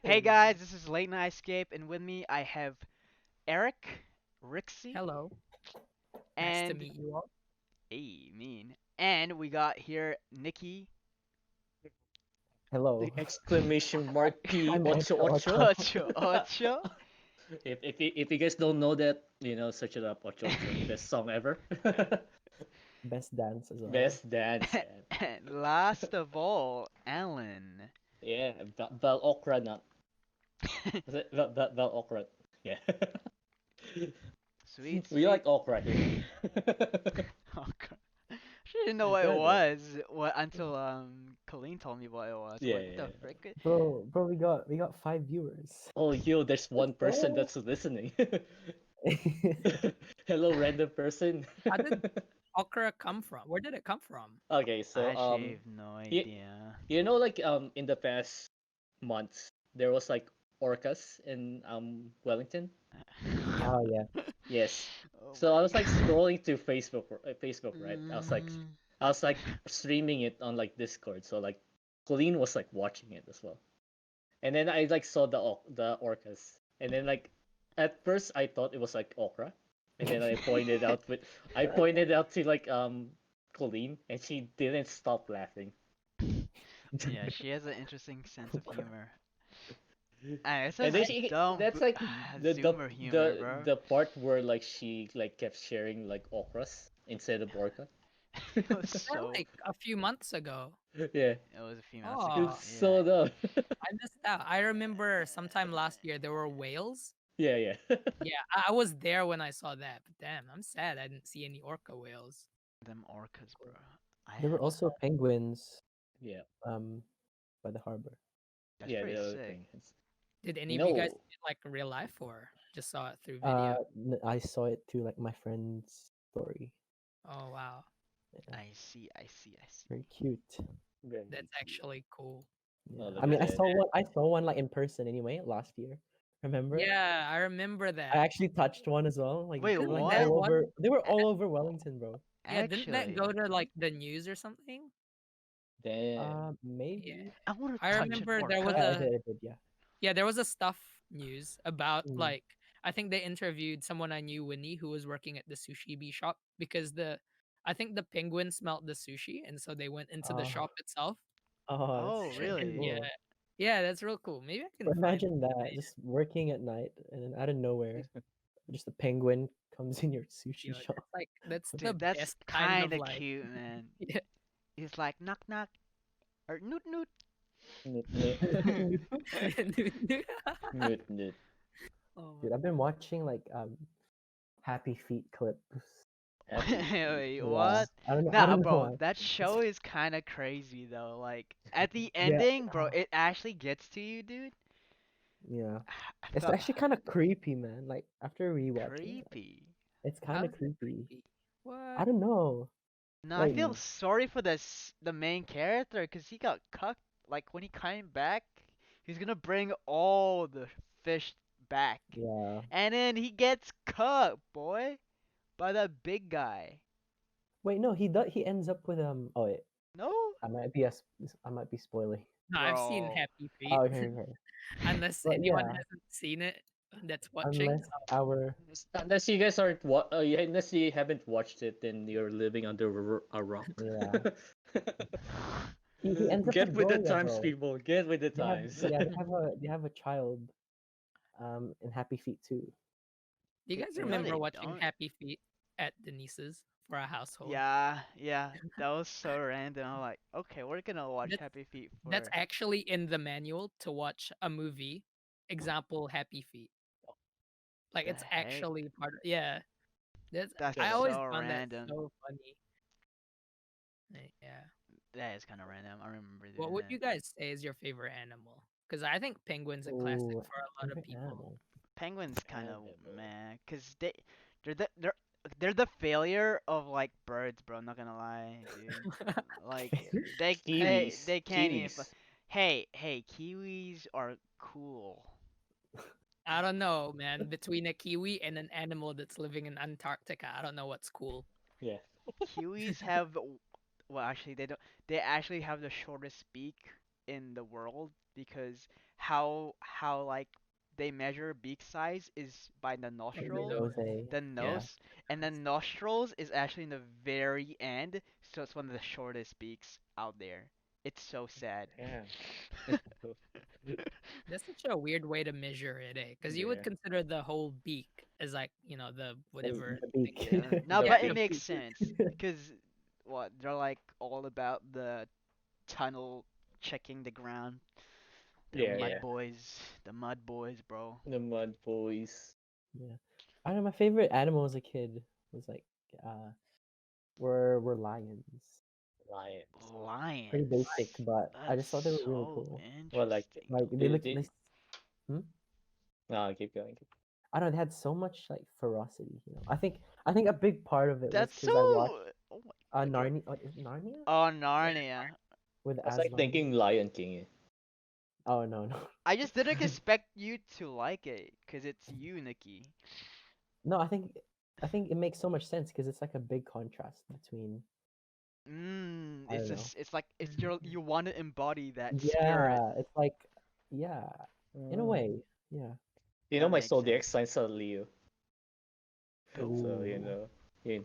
Hey guys, this is Late Night Escape, and with me I have Eric, Rixie, Hello, nice to and meet you all. Mean. And we got here Nikki, Hello. The exclamation mark P I'm ocho Ocho ocho. Ocho. Ocho Ocho. If you guys don't know that, search it up. Ocho Ocho, best song ever. Best dance as well. Best dance, man. And last of all, Alan. Yeah, Val Okra, not was it Val Okra? Yeah. Sweet, We sweet. like okra here. Oh god. She didn't know what it Yeah, yeah, was until Colleen told me what it was. yeah, What yeah. the frick? Bro, we got 5 viewers. Oh, yo, there's one person Oh. that's listening. Hello, random person. How did okra come from? Where did it come from? Okay, I so actually have no you, idea. like in the past months there was like orcas in Wellington. Oh yeah. Yes. Oh So my I was like god. scrolling through Facebook, right? Mm. I was like streaming it on like Discord. So like Colleen was like watching it as well. And then I like saw the orcas. And then like at first I thought it was like okra. And then I pointed out to like Colleen and she didn't stop laughing. Yeah, she has an interesting sense of humor. And it's And just then she dumb that's like Zoomer humor, bro. the part where like she like kept sharing like okras instead of orca. It was Was that so. like a few months ago? Yeah, It was a few months ago. Oh, it's Yeah. so dumb. I missed out. I remember sometime last year there were whales. Yeah, yeah. Yeah, I was there when I saw that. But damn, I'm sad I didn't see any orca whales. Them orcas, bro. I There were had. also penguins Yeah, um by the harbor. That's yeah. pretty The other sick. thing is, Did any of you guys no, see it like in real life or just saw it through video? I saw it through like my friend's story. Oh wow, Yeah, I see. I see. I see. very cute. very that's cute. actually cool. Yeah. Oh, I look mean at I that. saw one I saw one like in person anyway last year. Remember? Yeah, I remember I that. actually touched one as well. Like Wait, they were like Didn't what? that all one? over they were all over Wellington, bro. Yeah, didn't that go Actually, to like the news or something? Damn. Yeah. Maybe. I want I to touch an remember there was orca. a It did, yeah. yeah, there was a stuff news about Mm. like I think they interviewed someone I knew, Winnie, who was working at the sushi bee shop because the I think the penguin smelled the sushi and so they went into the Oh, shop itself. oh, that's Oh, so And really? yeah, cool. yeah, that's real cool. Maybe I can But find imagine that, it. just working at night and then out of nowhere, just a penguin comes in your You sushi know, shop. it's like that's the Dude, that's best kind kind of of like cute, man. yeah. He's like knock knock or noot noot. Nut, nut. Nut, nut. Oh Dude, I've been watching like Happy Feet clips. Happy feet. Wait, Yeah, what? I Nah, don't know bro, why. that show is kind of crazy though. Like at the Yeah, ending, bro, it actually gets to you, dude. yeah. I It's felt actually kind of creepy, man. Like after rewatching it, creepy. it's kind how's of it creepy. creepy? I What? don't know. No, I Like, feel sorry for the main character because he got cucked. Like when he came back, he's gonna bring all the fish back, yeah. and then he gets cut, boy, by that big guy. Wait, no, he does. He ends up with Oh wait, No, I might be spoiling. No, I've seen bro. Happy Feet. Oh, okay, okay. Unless But anyone yeah, hasn't seen it that's watching. unless our Unless you guys aren't yeah, unless you haven't watched it, then you're living under a rock. yeah, he ends up Get with with the Gloria, times, bro. people. Get with the They have times. yeah, they have a child in Happy Feet too. Do you guys No, remember they watching don't. Happy Feet at Denise's for a household? Yeah, yeah, that was so random. I'm like, okay, we're gonna watch That's Happy Feet that's for. actually in the manual to watch a movie. Example Happy Feet. Like The it's heck? actually part of yeah. That's That's I Shut up. always so found that random. so funny. Yeah. That is kind of random. I remember What doing would that. you guys say is your favorite animal? Because I think penguin's a classic Oh, for a lot of favorite people. animal. Penguins kind of Animal. meh, cause they're the they're the failure of like birds, bro. I'm not gonna lie, dude. Like Kiwis. they can't even. Kiwis. Hey, kiwis are cool. I don't know, man. Between a kiwi and an animal that's living in Antarctica, I don't know what's cool. Yeah. Kiwis have well, actually they don't. They actually have the shortest beak. in the world because how like they measure beak size is by the From the nostril, nose. Jose. the Yeah. Yeah. nose, and the nostrils is actually in the very end, so it's one of the shortest beaks out there. It's so sad. Yeah. That's such a weird way to measure it, eh? Because you would Yeah. consider the whole beak as like, the whatever The thing. beak. Yeah. No, The Yeah, but it the beak. makes beak. sense because what they're like all about the tunnel checking the ground. They're Yeah, Yeah. mud yeah. boys, the mud boys, bro. The mud boys. Yeah. I don't know. My favorite animal as a kid was like uh were lions. Lions. Pretty Lions. basic, but I just thought they That's were really so cool. Well, like, interesting. Like they they, look they, they hmm? no, keep going. I don't know, they had so much like ferocity, you know. I think a big part of it was That's so. because I watched Oh my. Okay. Narnia, is it Narnia Oh, Yeah. Narnia. with I was like Aslan. thinking Lion King. Oh no, no. I just didn't expect you to like it, cause it's you, Nikki. No, I think it makes so much sense because it's like a big contrast between I It's don't know. just, it's like it's you want to embody that spirit. Yeah, it's like yeah, in a Mm. way. Yeah. You know, That my makes zodiac sense. signs are Leo, so Ooh.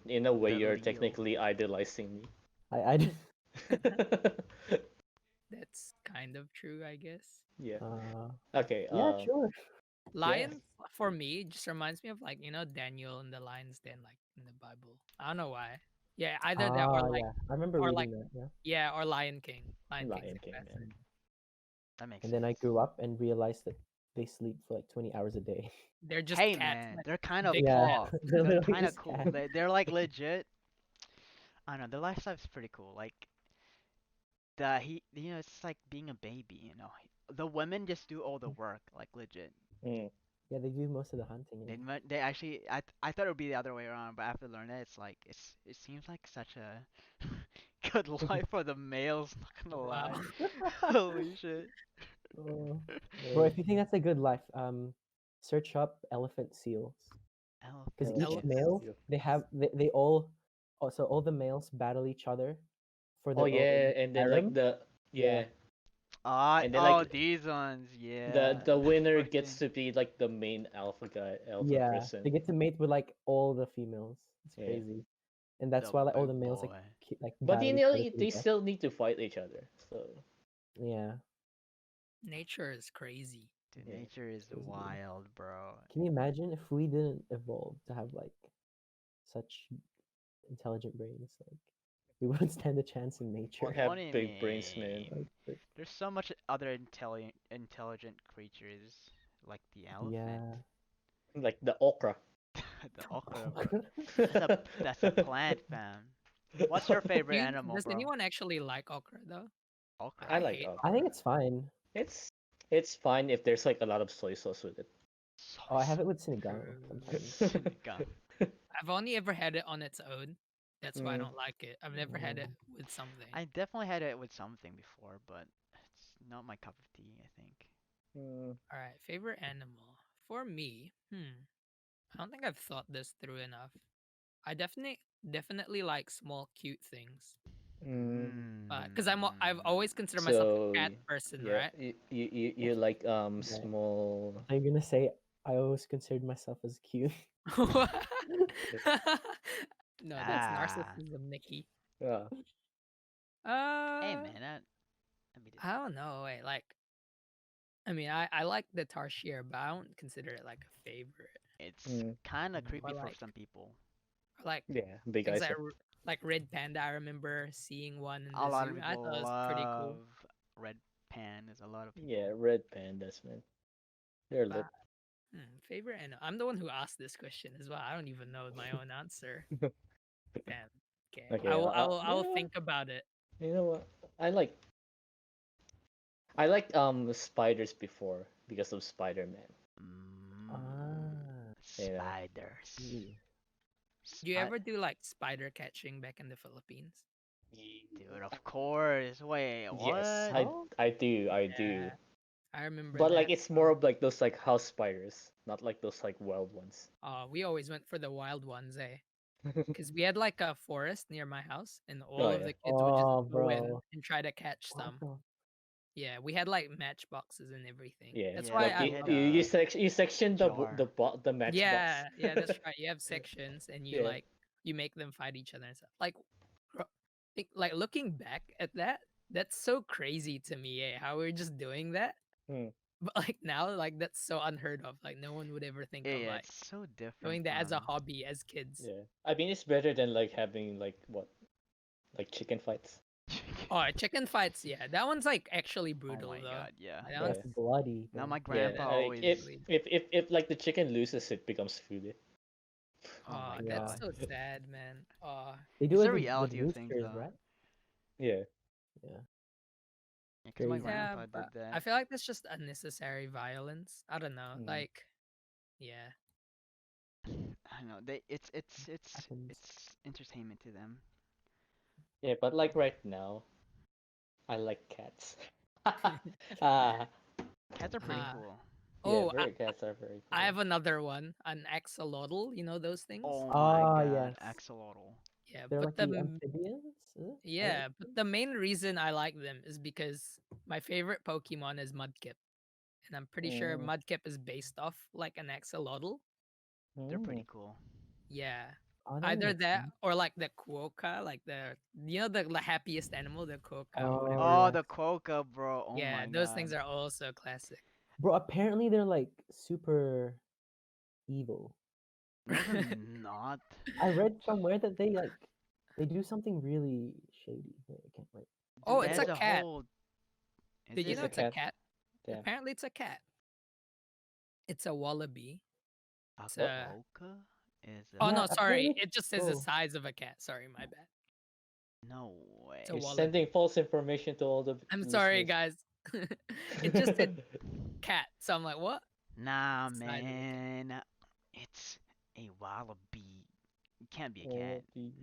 in a way, The you're Leo. technically idolizing me. I That's kind of true, I guess. Yeah. uh Okay. yeah, sure. Yeah. Lions for me just reminds me of like, Daniel and the lion's den, like in the Bible. I don't know why. Yeah, either that Ah, yeah. I remember or like reading that, yeah. yeah, or Lion King. Lion King's Lion the King. best. Yeah. Mm. That makes And then I sense. grew up and realized that they sleep for like 20 hours a day. They're just Hey cats, man, like they're kind of big Yeah, cats. cool. they're They're literally kind of just cool. cats. They're like legit. I don't know. Their lifestyle's pretty cool. Like it's like being a baby. The women just do all the work, like legit. Mm. Yeah, they do most of the hunting, They yeah. they actually I thought it would be the other way around, but after learning it, it's like it seems like such a good life for the males. Not gonna Wow. lie. Holy shit. Oh. Bro, Uh, if you think that's a good life, search up elephant seals. Because Elephant each elephants. Elephants. male, seals. they all, also all the males battle each other for Oh their own yeah, and then like harem. the Yeah, yeah, Ah, and then oh, like these ones, the yeah. the winner Poor gets thing. to be like the main alpha guy, alpha yeah. They person. get to mate with like all the females. It's Yeah. crazy. And that's The why like all big the males like boy. like But battle each other to the they death. still need to fight each other. So Yeah, Nature is crazy. Dude, yeah. nature is crazy, dude. wild, bro. Can you imagine if we didn't evolve to have like such intelligent brains? Like we wouldn't stand a chance in Won't nature. have What do you big brains, man. mean? Like, There's so much other intelligent creatures, like the elephant. yeah. Like the okra. The okra. That's a plant, fam. What's your Do favorite you, animal, does bro? anyone actually like okra though? Okra. I I like hate I okra. think okra. it's fine. It's fine if there's like a lot of soy sauce with Oh, I Soy have it with sinigang True. sometimes. it. sinigang. I've only ever had it on its own. That's why I Mm, don't like it. I've never had it Mm. with something. I definitely had it with something before, but it's not my cup of tea, I think. mm, All right, favorite animal for me. I don't think I've thought this through enough. I definitely like small cute things. mm. Because I've always considered myself So a cat person, yeah, right? you like Yeah. small. I'm gonna say I always considered myself as cute. No, that's Ah. narcissism, Nikki. Yeah. Hey Uh, man, I mean, I don't know. Like, I mean, I like the tarsier, but I don't consider it like a favorite. it's Mm, kind of Mm. creepy Or for like, some people. or like yeah, big things eyes. like like red panda. I remember seeing one in A the lot of zoo. I thought people it was pretty cool. love red pandas. A lot of Yeah, people. red pandas, man. They're lit. But favorite animal. I'm the one who asked this question as well. I don't even know my own answer. Damn. Okay, Okay, I will think about it. you know what? I like spiders before because of Spider-Man. Mm, Ah, You know. spiders. ooh. Do you Spi- ever do like spider catching back in the Philippines? Dude, of course. Wait, Yes, what? Oh, I do. Yeah, I remember But like that. it's more of like those like house spiders, not like those like wild ones. We always went for the wild ones, eh? Because we had like a forest near my house, and all Oh of yeah. the kids would just oh, go in bro. and try to catch What some. the? Yeah, we had like matchboxes and everything. Yeah, That's Yeah, why like I we you had love. you you, a sec- you section jar. the matchbox. Yeah, yeah, that's right. You have sections and you Yeah. like you make them fight each other and stuff. Like, like looking back at that, that's so crazy to me. How we're just doing that, Hmm. but like now, like that's so unheard of. Like no one would ever think Yeah, of yeah, like it's so different doing that as a from. hobby as kids. Yeah. I mean, it's better than like having like what, like chicken fights. Oh, chicken fights, yeah, that one's like actually Oh brutal my though. god, yeah. That That's one's Yeah. bloody, Now bro. my Yeah. grandpa Like always. really. if like the chicken loses, it becomes food. Oh Oh, my that's Yeah. god. so sad, man. Oh, They do It's it the with reality of things, roosters, though. right? Yeah. Yeah. Yeah, cause my Crazy. yeah, grandpa but did that. I feel like that's just unnecessary violence. I don't know, Mm. like, yeah. I know they. Happens. It's entertainment to them. Yeah, but like right now, I like cats. Ah, Cats are pretty Uh, cool. yeah, oh, very cats are very I cool. have another one, an axolotl. You know those things? Oh my Ah, god, yes. axolotl. Yeah, They're but like the amphibians, is it? I like yeah, but the main reason I like them is because my favorite Pokemon is Mudkip, and I'm pretty sure Mm, Mudkip is based off like an axolotl. They're pretty mm. cool. Yeah, Oh, that would either make that sense. or like the quokka, like the happiest animal, the quokka, Oh, whatever. Oh, yeah. the quokka, bro. Oh Yeah, my those things god. are also classic. Bro, apparently they're like super evil. No, they're not. I read somewhere that they do something really shady. Wait, I can't wait. Oh, Dude, it's there's a a cat. whole. Is Did you It's know a it? it's a cat. cat? Damn. Apparently, it's a cat. It's a wallaby. A It's What? a. quokka? Is Oh a. Yeah, no, sorry. apparently. It just says the Oh, size of a cat. Sorry, my bad. No It's a You're way. sending wallaby. false information to all the I'm sorry, listeners. guys. It just said cat, so I'm like, what? Nah, Size of a cat. man. It's a wallaby. It can't be a cat. Wallaby.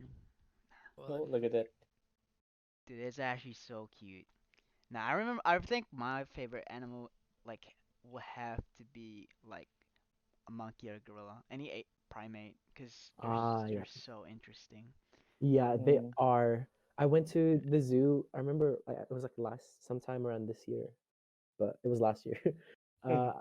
Oh, Wallaby. look at that. Dude, it's actually so cute. Now I remember. I think my favorite animal, like, will have to be like a monkey or a gorilla, any primate, because yeah. they're so interesting. Yeah, they Mm. are. I went to the zoo. I remember it was like sometime around this year, but it was last year. uh,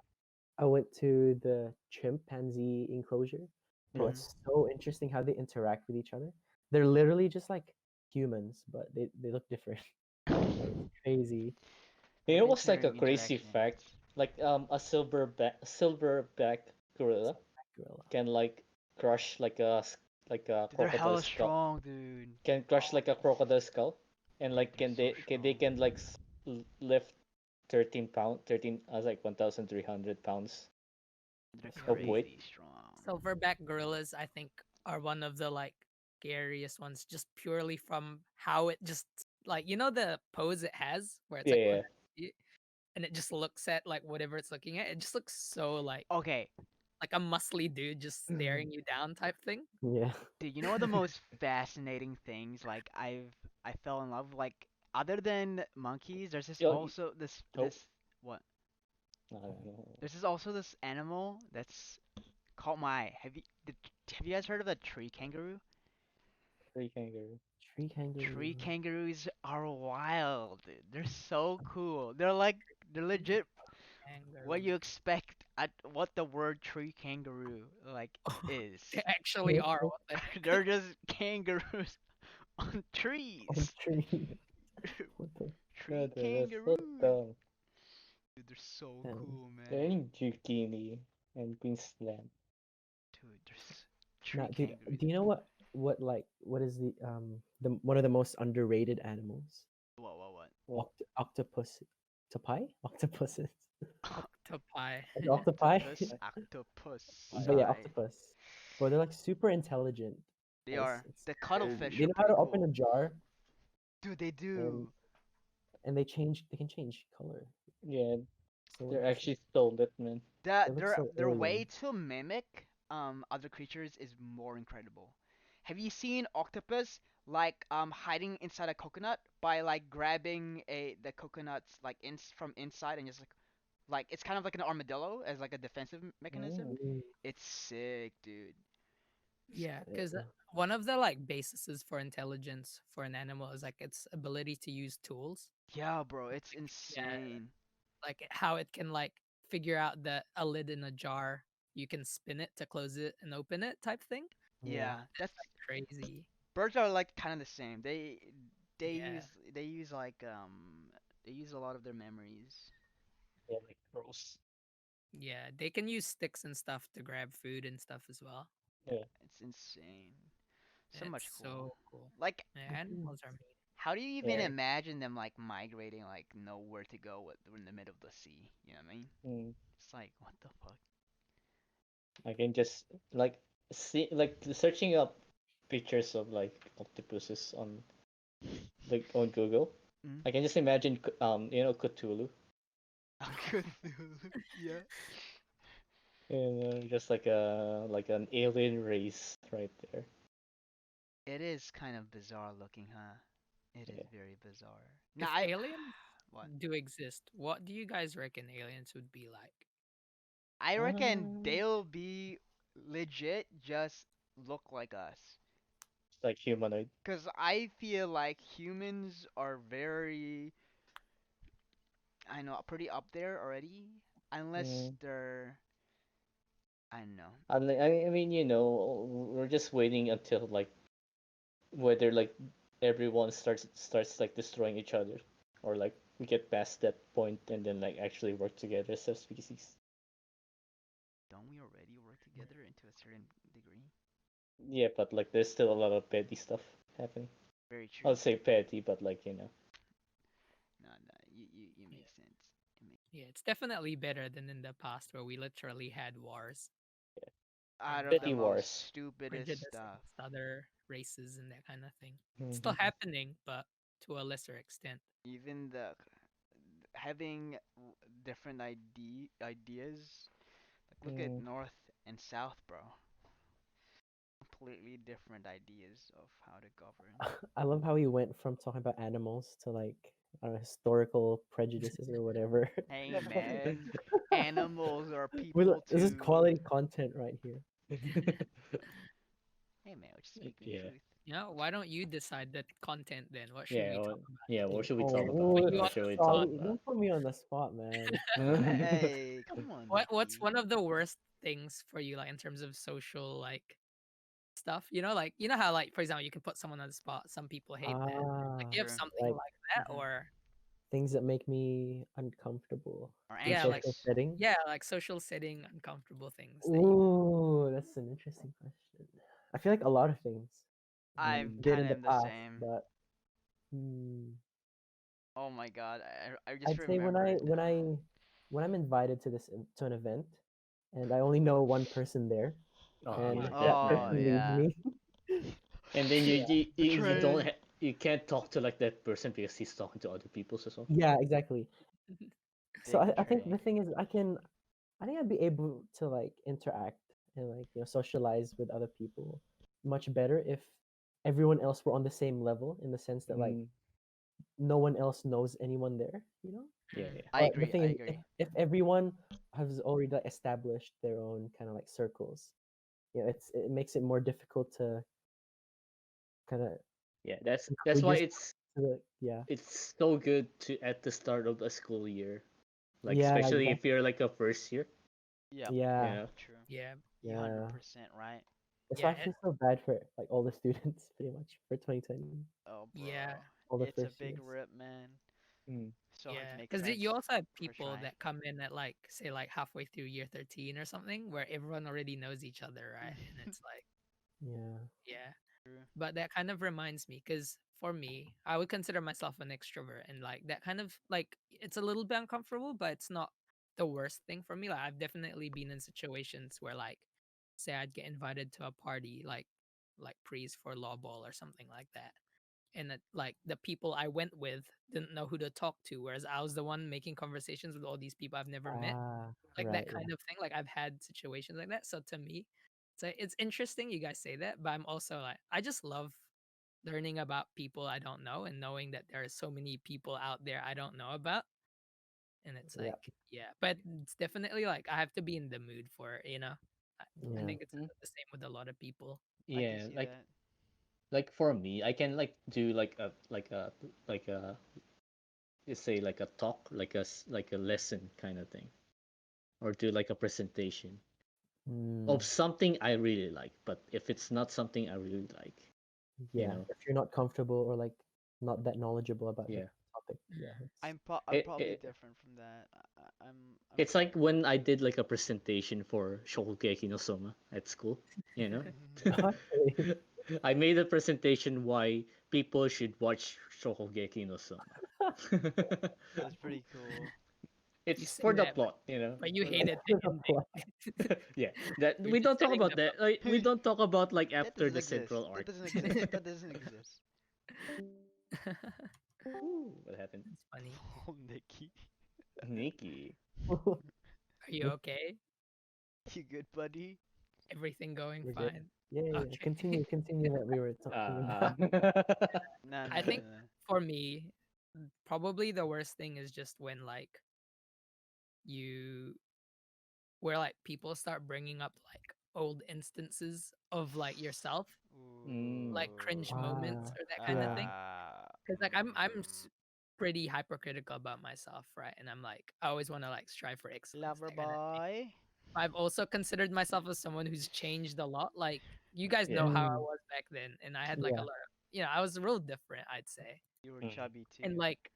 I went to the chimpanzee enclosure. Bro, Hmm. it's so interesting how they interact with each other. They're literally just like humans, but they look different. Like, it's crazy. They You have know what's like a interesting crazy interactions. fact? Like a silverback gorilla Silverback gorilla. can like crush like a Dude, they're crocodile hella skull. strong, dude. Can crush like a crocodile skull, and like They're so they strong. can like lift 13 pound 13 like 1,300 pounds They're of Yeah. weight. crazy strong. Silverback gorillas, I think, are one of the like scariest ones, just purely from how it just like the pose it has, where it's Yeah, like on yeah. its feet, and it just looks at like whatever it's looking at. It just looks so Okay, like a muscly dude just staring you down type thing. Yeah. dude, you know what the most fascinating things like I fell in love like other than monkeys, there's this Yo, also this oh, this what? no, no, no. There's this also this animal that's caught my eye. Have you guys heard of the tree kangaroo? Tree kangaroo. Tree kangaroo. Tree kangaroos are wild, dude. They're so cool. They're legit what Kangaroo. you expect at what the word tree kangaroo like is. They actually are. What the heck? They're just kangaroos on On trees. tree. What the Tree God, that's so kangaroos. dumb. Dude, they're so hell? cool, They're man. in Zucchini and Queensland. Dude, Nah, tree dude, kangaroos. do you know what is the one of the most underrated animals? What? What? Octopus, octopi, octopuses, Octopi. like octopi. Octopus. But yeah, octopus. Bro, they're like super intelligent. They It's are. it's The crazy. cuttlefish They are know how pretty to open cool. a jar Dude, they and do. they can change color. Yeah, So they're interesting. actually so lit, man. They That look their so their way alien. to mimic other creatures is more incredible. Have you seen octopus like hiding inside a coconut by like grabbing a the coconuts like from inside and just like it's kind of like an armadillo as like a defensive mechanism? Mm. Mm, It's sick, dude. Yeah, because Yeah. one of the like bases for intelligence for an animal is like its ability to use tools. Yeah, bro, it's Yeah, insane. like how it can like figure out that a lid in a jar, you can spin it to close it and open it type thing. Yeah. Yeah, that's Like crazy. birds are like kind of the same. They Yeah. use they use like they use a lot of their memories. Yeah, like gross. Yeah, they can use sticks and stuff to grab food and stuff as well. Yeah. It's insane. So It's much cool. so cool. Like, Yeah, Mhm. animals are amazing. how do you even Yeah. imagine them like migrating, like know where to go in the middle of the sea? You know what I mean? Mm. It's like what the fuck? I can just like see like searching up pictures of like octopuses on like on Google. Mm? I can just imagine Cthulhu Cthulhu. Yeah. and just like a like an alien race right there. It is kind of bizarre looking, huh? It is Yeah. very bizarre. Now If I aliens what? do exist, what do you guys reckon aliens would be like? I reckon Uh, they'll be legit just look like us. like humanoid. Cause I feel like humans are very, I know, pretty up there already. Unless Mm. they're, I don't know. I mean, we're just waiting until like whether like everyone starts like destroying each other, or like we get past that point and then like actually work together as a species. Don't we already work together into a certain degree? Yeah, but like there's still a lot of petty stuff happening. Very true. I'll say petty, but like No, no, you make sense. You make Yeah, it's definitely better than in the past where we literally had wars out and of the petty like wars. most stupidest prejudice stuff. against other races and that kind of thing. It's still Hmm. happening, but to a lesser extent. Even the having different ideas. Like look at Mm. North and South, bro. Completely different ideas of how to govern. I love how he went from talking about animals to like I don't know, historical prejudices or whatever. Hey man, animals are Well, people this is too. quality content right here. Hey man, we're just speaking Yeah, truth. Yeah, why don't you decide the content then? What should yeah, we well, talk about? yeah. What should we talk about? Put Oh, you on What should the we spot. talk sorry, about? don't put me on the spot, man. Hey, come on, What's Mickey. one of the worst things for you like in terms of social like stuff? Like you know how like for example you can put someone on the spot. Some people hate that. Like Ah, do you have True. something like like that Hmm. or things that make me uncomfortable Or in yeah, like social anxious. settings. yeah, like social setting uncomfortable things that you Ooh, that's an interesting question. I feel like a lot of things I Mm. did kind in of the am the past, same. but hmm, Oh my god, I just I'd say remembered. when I'm invited to to an event and I only know one person there Oh and yeah, uh-huh. that that. Oh person leaves yeah. me. And then you Yeah, you, you don't Betrayed. you can't talk to like that person because he's talking to other people as well. yeah, exactly. So Big I think the betray. thing is I think I'd be able to like interact and like socialize with other people much better if everyone else were on the same level in the sense that like Mm. no one else knows anyone there, you know? Yeah, Mm. yeah. I But the agree. thing I is, if, agree. if everyone has already like, established their own kind of like circles, it makes it more difficult to kind of Yeah, that's include why yourself it's to the yeah it's so good to at the start of a school year, like yeah especially if exactly you're like a first year. Yep. yeah Yeah. True. Yeah. You hundred yeah. percent right. That's why Yeah. I feel so bad for like all the students pretty much for 2020, Oh Yeah. bro, all the it's a first big years. rip, man. Mm. So hard to Yeah, make because friends you also have first people try. that come in at like say like halfway through year 13 or something where everyone already knows each other, right? And it's like, Yeah. yeah. True. But that kind of reminds me because for me, I would consider myself an extrovert and like that kind of like it's a little bit uncomfortable, but it's not the worst thing for me. Like I've definitely been in situations where like say I'd get invited to a party like prees for law ball or something like that and that like the people I went with didn't know who to talk to, whereas I was the one making conversations with all these people I've never met. Ah, Like that right. Yeah. kind of thing. Like I've had situations like that. So to me, it's interesting you guys say that, but I'm also like I just love learning about people I don't know and knowing that there are so many people out there I don't know about. And it's Yeah. like, yeah, but it's definitely like I have to be in the mood for it, I Yeah. think it's Mm. the same with a lot of people. I can Yeah, see that. like for me, I can like do like a just say like a talk, like a lesson kind of thing, or do like a presentation of Mm, something I really like. But if it's not something I really like, you yeah, know, if you're not comfortable or like not that knowledgeable about the yeah, topic, yeah, Mm. I'm it, probably it different from that. I'm it's like when I did like a presentation for Shokugeki no Soma at school, you know. actually, I made a presentation why people should watch Shokugeki no Soma. That's pretty cool. You It's say for the that, plot, you know. but you it's hated the for the ending. plot. Yeah, that You're we just don't talk setting about them that. Like, we don't talk about like That after doesn't the exist. central That arc. doesn't exist. That doesn't exist. up. Ooh, what happened? That's funny. Oh, Nikki, Nikki. Are you okay? you good, buddy? Everything going We're good. fine? Yeah, yeah, yeah. Okay. Continue that we were talking Uh, about. No, I no, no, think no. for me, probably the worst thing is just when like you where like people start bringing up like old instances of like yourself, mm, like Ooh. cringe moments Ah, or that kind of yeah, thing. Ah. Because like pretty hypercritical about myself, right? And I'm like I always want to like strive for excellence, Lover that kind of thing. boy. I've also considered myself as someone who's changed a lot. Like you guys yeah. know how I mm, was back then, and I had like a yeah, lot of, I was real different, I'd say. You were Mm. chubby And too. like,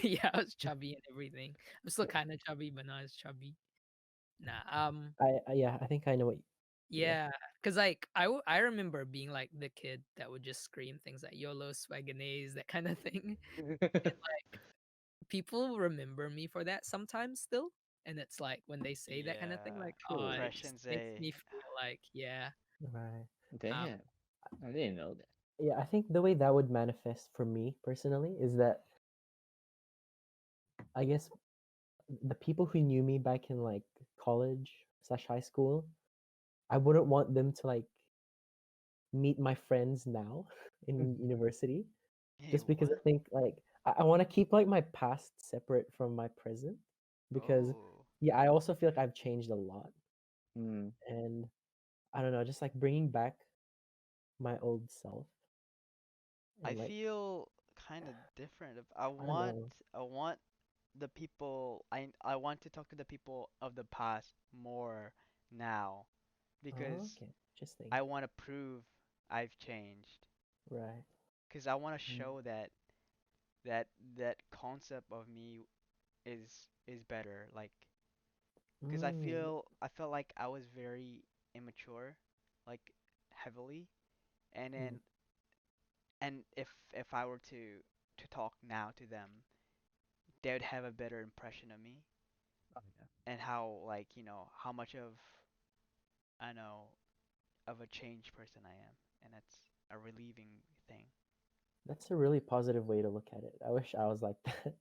yeah, I was chubby and everything. I'm still kind of chubby, but not as chubby. Nah, yeah. I think I know what. Yeah. yeah, cause like I remember being like the kid that would just scream things like YOLO swaganays, that kind of thing. And like people remember me for that sometimes still. And it's like when they say that kind of thing, Yeah. like, oh, it True. just Impressions, makes eh? me feel like, yeah. Right. Um, Damn. I didn't know that. Yeah, I think the way that would manifest for me personally is that I guess the people who knew me back in like college slash high school, I wouldn't want them to like meet my friends now in university, Hey, just because I what? think like I want to keep like my past separate from my present, because Oh. yeah, I also feel like I've changed a lot, Mm. and I don't know, just like bringing back my old self I and like feel kind of different. If I don't know. I want the people I want to talk to the people of the past more now Oh, because okay, interesting. I want to prove I've changed. Right. Because I want to Mm. show that that concept of me is better. Like, because Mm. I felt like I was very immature, like heavily, and Mm. and if I were to talk now to them, they would have a better impression of me Oh, yeah. and how like how much of I know of a changed person I am, and that's a relieving thing. That's a really positive way to look at it. I wish I was like that.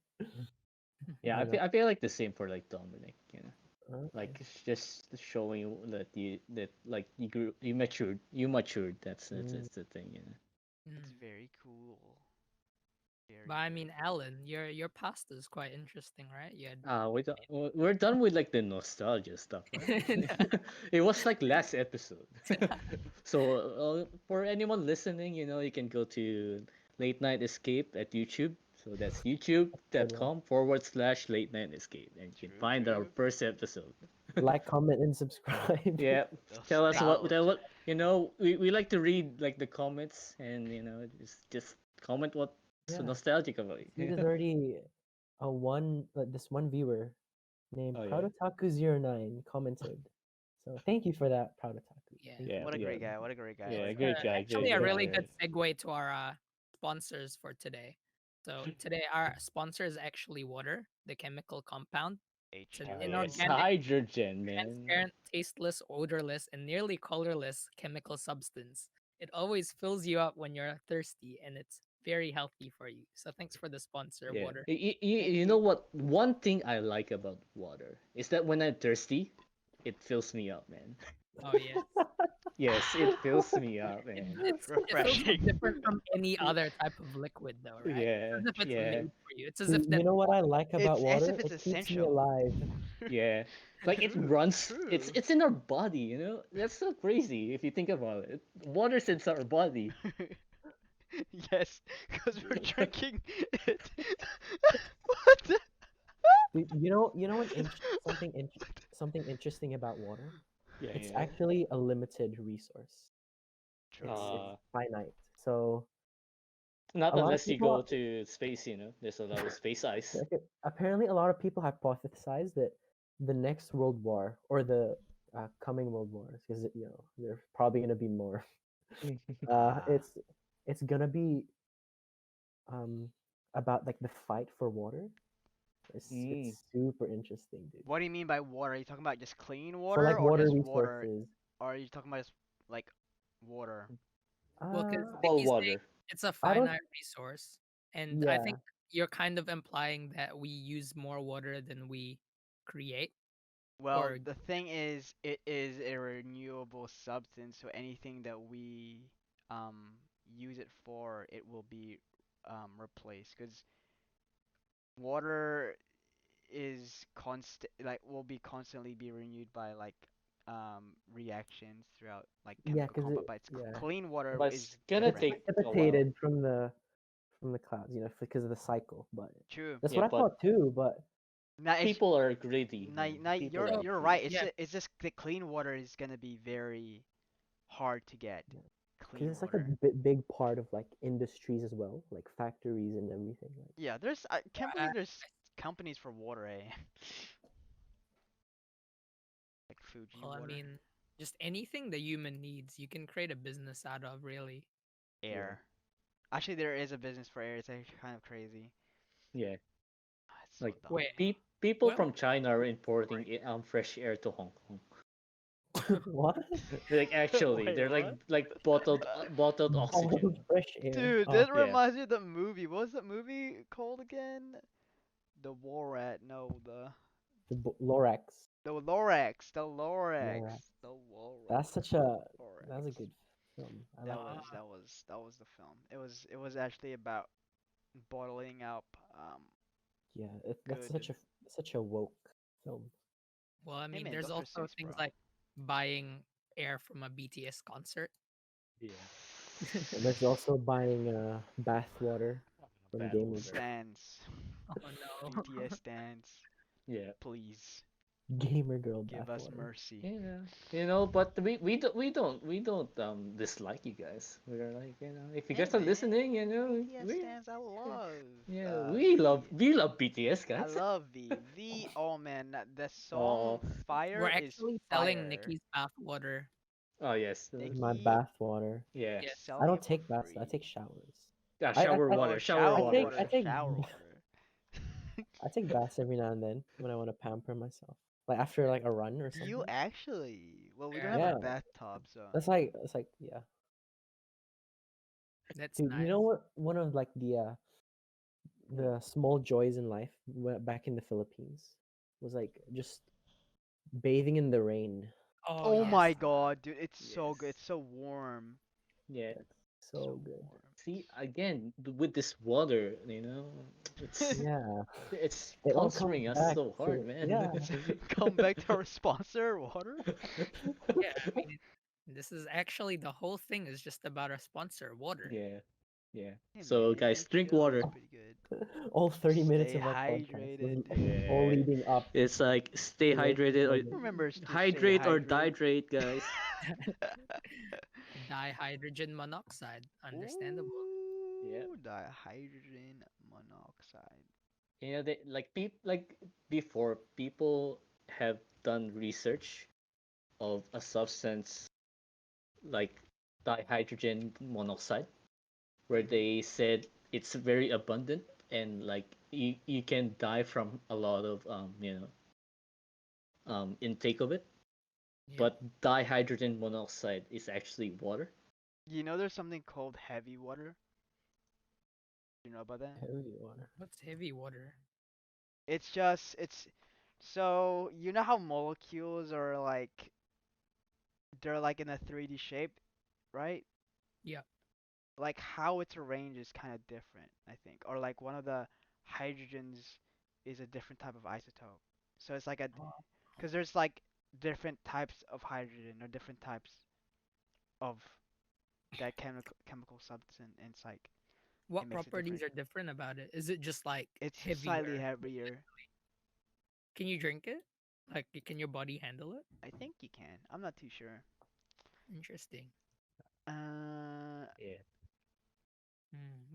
I Yeah, don't know. I feel like the same for like Dominic, you know. Okay. Like it's just showing that like you matured. Mm. That's the thing, you know. That's mm. very cool. But Very I very mean, cool. Alan, your past is quite interesting, right? You had We're done with like the nostalgia stuff, right? It was like last episode. So for anyone listening, you know, you can go to Late Night Escape at YouTube. So that's Good one. youtube.com/late night escape, and you can True, find our true. first episode. Like, comment, and subscribe. Yeah, tell Nostalgia. what we like to read like the comments, and you know just comment what's so Yeah. nostalgic about See, there's it. already a one like this one viewer named Oh yeah, Prototaku09 commented. So thank you for that, Prototaku. yeah. Thank you. What a yeah, great guy. What a great guy. What yeah. a That's great Great guy. guy, actually great a guy. really Yeah. good Yeah. segue to our sponsors for today. So today our sponsor is actually water, the chemical compound. It's an Yeah, it's H2O. inorganic, hydrogen, man. transparent, tasteless, odorless, and nearly colorless chemical substance. It always fills you up when you're thirsty, and it's very healthy for you. So thanks for the sponsor, Yeah, water. Thank you know you. what? One thing I like about water is that when I'm thirsty, it fills me up, man. Oh yes, Yes, it fills me up, It, man. it feels so Refreshing. different from any other type of liquid, though, right? Yeah, It's as if it's yeah, made for you. It's as You if that you know what I water. like about It's as if water? it's It keeps me essential. alive. yeah. Like it True, runs. It's true. it's in our body, you know. That's so crazy if you think about it. Water's in our body. Yes, because we're drinking it. What the? You know something interesting about water? Yeah, It's yeah. actually a limited resource. True. It's finite. So Not a lot of unless you go people to space, you know. There's a lot of space ice. like, apparently a lot of people hypothesize that the next world war or the coming world wars, because there's probably gonna be more. Uh, Ah. it's it's gonna be um about like the fight for water. Mm. It's super interesting, dude. What do you mean by water? Are you talking about just clean For water like or water just water? resources. Or are you talking about just like water? Well, because Uh, All Nikki's saying water. it's a I don't. finite resource, and I Yeah, think you're kind of implying that we use more water than we create, Well, or the thing is, it is a renewable substance, so anything that we use it for, it will be replaced. Because water is constant, like will be constantly be renewed by like reactions throughout like yeah, chemical because compound. But it's yeah, clean water But it's is gonna it's different. take a while. precipitated from the clouds, because of the cycle. But True. that's Yeah, what I but thought too. But Now it's people are greedy, now, man. now People you're are so. you're right. greedy. Yeah, It's just the clean water is gonna be very hard to get. because Clean it's like a water. big part of like industries as well, like factories and everything. Like, Yeah, there's I can't I, believe there's companies for water, eh? Like Fuji well, I water, mean, just anything the human needs, you can create a business out of, really. Yeah, air. Actually, there is a business for air. It's actually kind of crazy. yeah. Ah, it's so Like dumb. Wait, people what? from China are Sorry. importing fresh air to Hong Kong. what? Like actually, Wait, they're what? like bottled oxygen. Bottled fresh air. Dude, Oh, that Yeah. reminds me of the movie. What was that movie called again? The War No, Lorax. the Lorax, the Lorax, Lorax. the That's such a that's a Lorax. good film. I That like Uh, that. was that was that was the film. It was actually about bottling up Yeah, that's good. such a woke film. well, I Hey mean, man, there's Dr. also Seuss, things bro. like buying air from a BTS concert. Yeah. And there's also buying bath water from Bad Gamer water. Girl. Stands. Oh no. BTS stands. Yeah. Please Gamer Girl give bath us water. mercy. Yeah. You know, but we don't dislike you guys. We're like, you know, if you Hey guys are man, listening, you know, BTS stands. I love yeah, V. we love BTS I guys. love V. V. Oh man, the song Oh, We're Fire is actually selling fire. Nikki's bath water. oh yes. My Nikki, bath water. Yeah. Yes. I selling don't it for take baths. I free. take showers. Yeah, I I shower I, Oh, water, shower shower water. I water, take shower water. I take baths every now and then when I want to pamper myself, like after like a run or You something. actually, well, we don't Fair have a enough. Yeah, bathtub, so that's like yeah, That's dude. You nice. know what? One of like Hmm. the small joys in life back in the Philippines was like just bathing in the rain. Oh oh yes. my god, dude, it's so good. Yes. It's so warm. Yeah. That's So so good. See again with this water, you know, warm. Yeah, it's it all comes sponsoring us back so to hard, man. yeah. It's come back to our sponsor, water. Yeah, I mean, this is actually the whole thing is just about our sponsor, water. Yeah, yeah. Hey man, So guys, it's drink chill. It's water. pretty good. All 30 minutes Stay of our podcast was hydrated. all Yeah. leading up It's like stay to this hydrated or moment. Remember to stay hydrate or hydrated. dihydrate, guys. Dihydrogen monoxide. Understandable. Yeah. Ooh, dihydrogen monoxide. You know, they like before people have done research of a substance like dihydrogen monoxide where Hmm. they said it's very abundant and like you can die from a lot of intake of it. Yep. But dihydrogen monoxide is actually water. You know there's something called heavy water? You know about that? Heavy water. What's heavy water? It's so you know how molecules are like they're like in a 3D shape, right? Yeah. Like how it's arranged is kind of different, I think. Or like one of the hydrogens is a different type of isotope. So it's like a Oh. because there's like different types of hydrogen or different types of that chemical substance, and it's like it What makes it properties different. are different about it? Is it just like It's slightly heavier? heavier. Can you drink it? Like, can your body handle it? I think you can. I'm not too sure. Interesting. Uh, Yeah.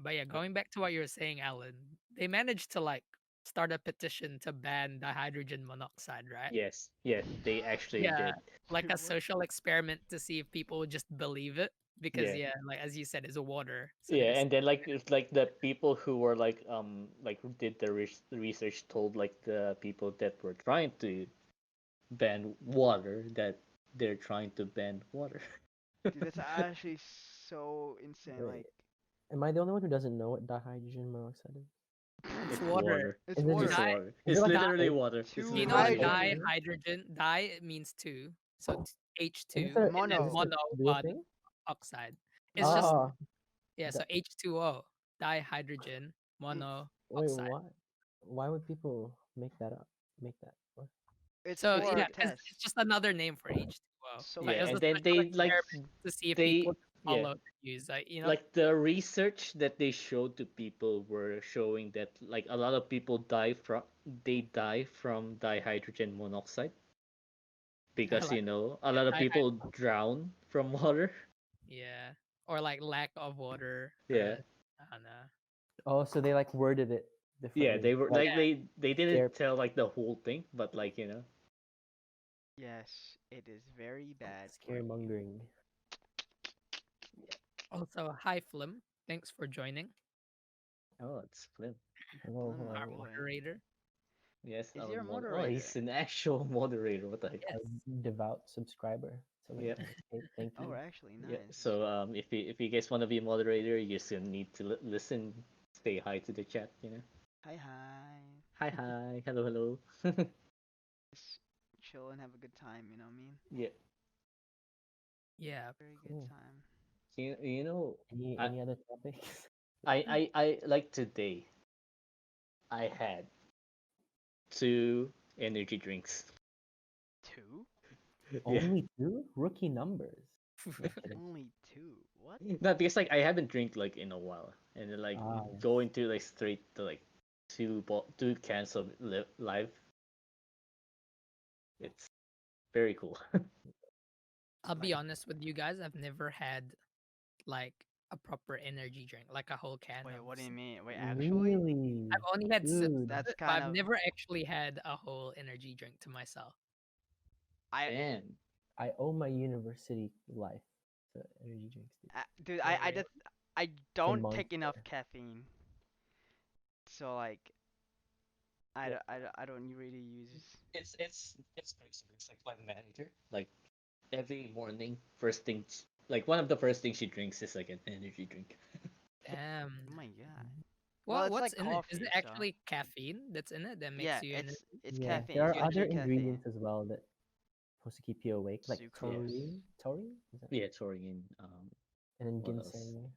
But yeah, going back to what you were saying, Alan, they managed to like start a petition to ban dihydrogen monoxide, right? Yes. Yeah. They actually Yeah, did. like a what? social experiment to see if people would just believe it. Because Yeah. yeah, like as you said, it's a water. So they Yeah, just and then like it's like the people who were like who did the research told like the people that were trying to ban water that they're trying to ban water. Dude, that's actually so insane. Wait, Like, am I the only one who doesn't know what dihydrogen monoxide is? it's It's water. water. it's Is it water. just It's Di water. is it It's like a di literally shape? water. It's Do you Two know what literally water. Hydrogen? dihydrogen? Di means two, so H Is this two, and then is Mono. this a mono real one thing? oxide. It's just Mono. Oh, yeah, the, so H2O, dihydrogen Mm, wait, monoxide. why would people make that up? Make that? What? it's So for yeah, a because test. it's just another name for H2O. So But Yeah, it was it's a and then special they experiment to see if people they just yeah follow the use. Like like the research that they showed to people were showing that like a lot of people die from dihydrogen monoxide because like a yeah, lot of people drown from water. yeah, or like lack of water, or Yeah. I don't know. Oh, so they like worded it Yeah, differently, they were like like Yeah. they scare didn't tell like the whole thing, but like. yes, it is very bad for you. scaremongering. Also, hi Flim. Thanks for joining, Oh, it's Flynn. Hello, Plum, our hello. really? moderator. Yes, Is our he a oh, moderator? he's an actual moderator. What the heck? A Yes. devout subscriber. So Yeah, thank Oh, you. actually, yeah. nice. So if you guys want to be a moderator, you just gonna need to listen, say hi to the chat. Hi, hi. Hi, hi, hello, hello. Just chill and have a good time. You know what I mean? Yeah. Yeah. Very good Cool. time. You know, I Any other topics? I like today. I had two energy drinks. Two? Yeah. Only two rookie numbers. Just kidding. Only two? What? Not because like I haven't drank like in a while, and then like Ah, going to like straight to like two cans of live. It's very cool. I'll be Like, honest with you guys. I've never had like a proper energy drink, like a whole can wait, of. what do you mean? Wait, actually? really, I've only had sips dude. of That's it, but kind I've of. never actually had a whole energy drink to myself. I, Man, I owe my university life to energy drinks, dude. dude, For I real. just, I It's a don't take enough monster. caffeine. So, like, yeah, I don't really use. it's crazy. It's like my manager. Like every morning, first thing, like one of the first things she drinks is like an energy drink. Oh Damn. my god. Well, Well, it's what's like in it? Is it coffee, so. actually caffeine that's in it that Yeah, makes you energy? it's Yeah, caffeine. there It's are other literally caffeine. ingredients as well that supposed to keep you awake, like Sucrose. taurine. Taurine? Is that? Yeah, taurine. And then What else? ginseng.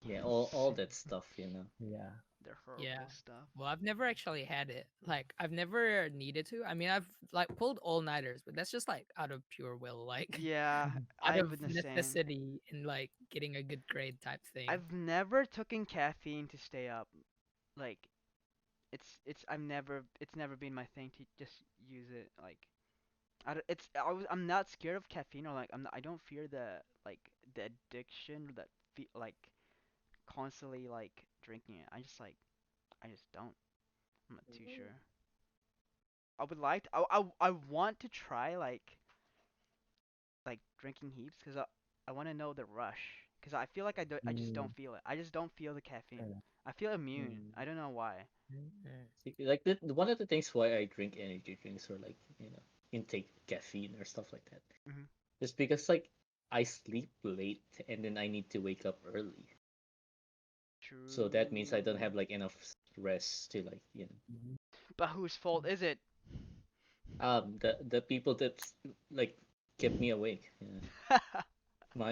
Yeah, all Ginseng. that stuff. Yeah. The Yeah. herbal stuff. Well, I've never actually had it. Like, I've never needed to. I mean, I've like pulled all-nighters, but that's just like out of pure will, like Yeah, out I've of been the same. necessity and like getting a good grade type thing. I've never taken caffeine to stay up. Like, it's never been my thing to just use it. Like, I'm not scared of caffeine, or like I don't fear like the addiction that like constantly like drinking it. I just don't. I'm not too sure. I would like to, I want to try like drinking heaps because I want to know the rush because I feel like I just Mm, don't feel it. I just don't feel the fair caffeine. enough. I feel immune. Mm. I don't know why. Mm. Like one of the things why I drink energy drinks or like intake caffeine or stuff like that Hmm. is because like I sleep late and then I need to wake up early. So that means I don't True. have like enough rest to Mhm. But whose fault is it? the people that like kept me awake. Yeah.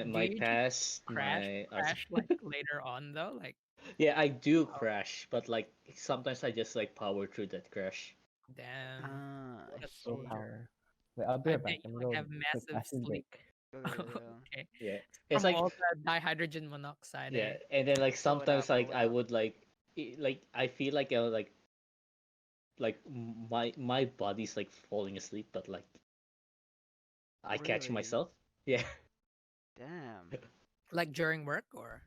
Do My you just past, my crash like later on though? Like, yeah, I do oh, crash, but like sometimes I just like power through that crash. damn, Ah, I what a see. soldier. Willpower. Wait, I'll be I right bet back. you I'm like going have to quick massive bathroom sleep. break. Yeah. Okay. Yeah, it's From like all the dihydrogen monoxide, yeah, eh? and then like Blow it out, sometimes blow like it I out. would like like I feel like like my body's like falling asleep, but like I catch Really? myself. Yeah, Damn. Like during work or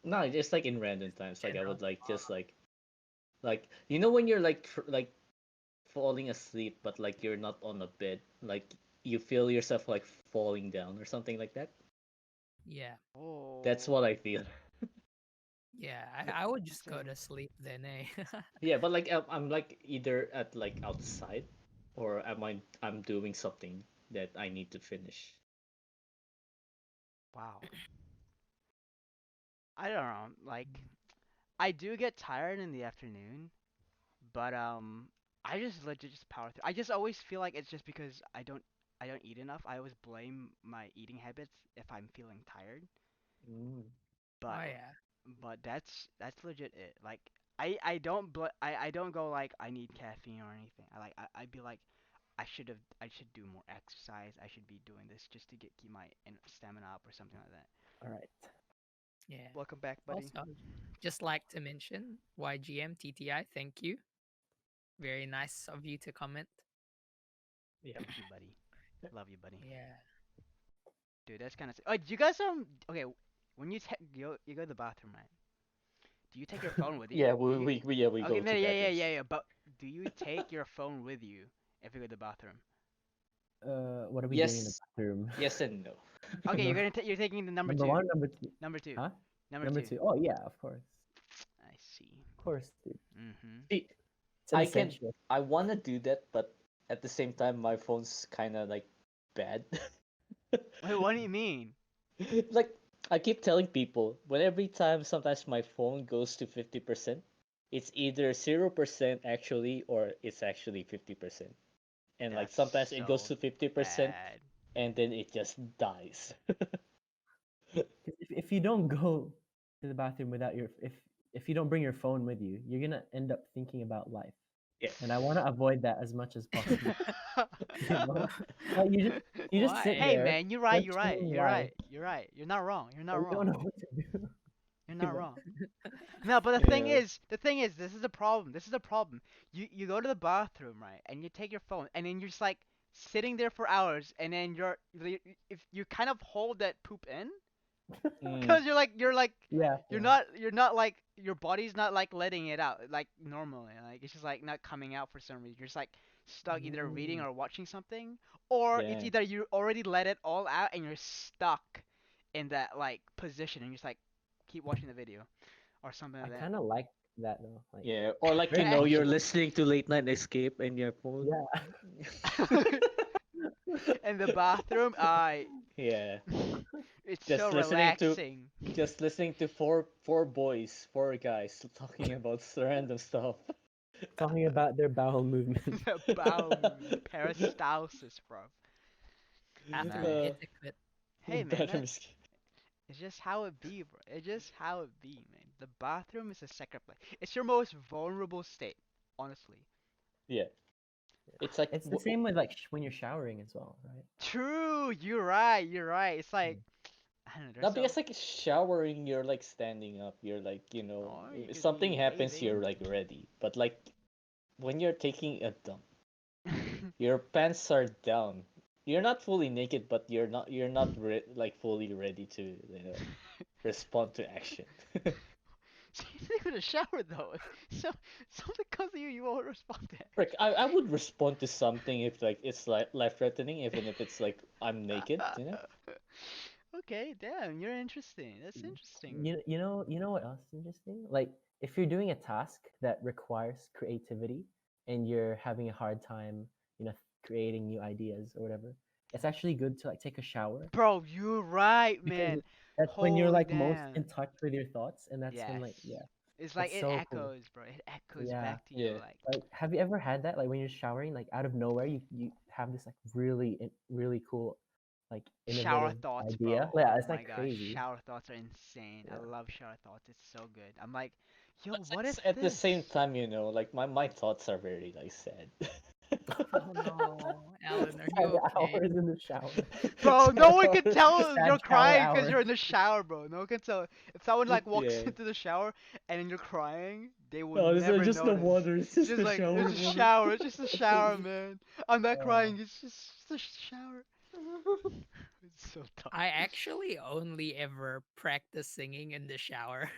no, just like in random times, like I general? would like just like you know when you're like like falling asleep, but like you're not on a bed, like you feel yourself like falling down or something like that. Yeah. That's Oh, what I feel. Yeah, But I would just that's go a to sleep then, eh? yeah, but like I'm like either at like outside, or I'm doing something that I need to finish. wow. I don't know. Like, I do get tired in the afternoon, but I just legit just power through. I just always feel like it's just because I don't eat enough. I always blame my eating habits if I'm feeling tired. Mm. Oh But yeah. that's legit it. Like I don't go like I need caffeine or anything. I'd be like I should do more exercise. I should be doing this just to keep my stamina up or something like that. All right. Yeah. Welcome back, buddy. Also, just like to mention, YGM TTI, thank you. Very nice of you to comment. Yeah. Thank you, buddy. Love you, buddy. Yeah. Dude, that's kind of. Oh, do you guys okay? When you go to the bathroom, right? Do you take your phone with you? Yeah, You we okay? go No, to yeah, yeah, bathrooms. yeah, yeah. But do you take your phone with you if you go to the bathroom? What are we doing in the Yes, bathroom? yes and no. Okay, No. you're taking the number Number two. one, number two. Number two. Huh? Number Number two. two. Oh yeah, of course. I see. Of course, dude. Mhm. See, It's an I can essential. I want to do that, but at the same time, my phone's kind of like bad. Wait, what do you mean? Like I keep telling people, when every time sometimes my phone goes to 50%, it's either 0% actually or it's actually 50%. And like That's sometimes it goes so to 50% bad. and then it just dies. 'Cause if you don't go to the bathroom without your if you don't bring your phone with you, you're gonna end up thinking about life, Yeah. and I want to avoid that as much as possible. You know, like you just sit Why? Hey there man, you're right, you're right, questioning you're life, right, you're right. You're not wrong. You're not but you don't wrong. know what to do. You're You not know, wrong. No, but Yeah. the thing is, this is the problem. This is the problem. You go to the bathroom, right, and you take your phone, and then you're just like sitting there for hours, and then if you kind of hold that poop in, Mm, cause you're like yeah, yeah. you're not like your body's not like letting it out like normally. Like it's just like not coming out for some reason. You're just like stuck either reading Mm. or watching something, or it's yeah. either you already let it all out and you're stuck in that like position and you just like keep watching the video or something I like that. kind of like that though. Like Yeah. Or like very you're comfortable. listening to Late Night Escape and your phone. Yeah. In the bathroom, I Yeah. it's so Just listening to relaxing. just listening to four guys talking about random stuff. Talking about their bowel movement. The bowel movement, peristalsis, bro. Bathroom Nah. Uh, etiquette. Hey man, bathroom that is it's just how it be, bro. It's just how it be, man. The bathroom is a sacred place. It's your most vulnerable state, honestly. yeah. It's like It's the same with like when you're showering as well, right? True, you're right. You're right. It's like Mm. I don't know. There's not so because like showering, you're like standing up. You're like or you if could something be happens, you're bathing. like ready. But like when you're taking a dump, your pants are down. You're not fully naked, but you're not like fully ready to respond to action. So you take a shower though. So something comes to you, you won't respond to Frick, I would respond to something if like it's like life threatening, even if it's like I'm naked, you know? it. Okay, damn, you're interesting. That's interesting. You know what else is interesting? Like if you're doing a task that requires creativity and you're having a hard time, you know, creating new ideas or whatever, it's actually good to like take a shower Bro, you're right, because man. that's when you're Holy like most damn. in touch with your thoughts, and that's when Yes. like yeah, It's like it's it so cool. echoes, bro. It echoes Yeah. back to you Yeah. like Like, have you ever had that? Like when you're showering, like out of nowhere, you have this like really really cool like Shower innovative thoughts, idea. bro. Yeah, Oh it's my like gosh, crazy. shower thoughts are insane. I Yeah. love shower thoughts. It's so good. I'm like, yo, But what if at the same this? time, like my thoughts are very like sad. Oh no, Alan, are you 10 okay? hours in the shower. Bro, 10 no one can hours. tell Sad you're shower crying because hours. you're in the shower, bro. No one can tell. If someone like walks Yeah. into the shower and then you're crying, they will No, it's never just the notice. water. It's It's just just the like shower it's a water. shower. It's just a shower, man. I'm not Uh, crying. It's just a shower. It's so dumb. I actually only ever practice singing in the shower.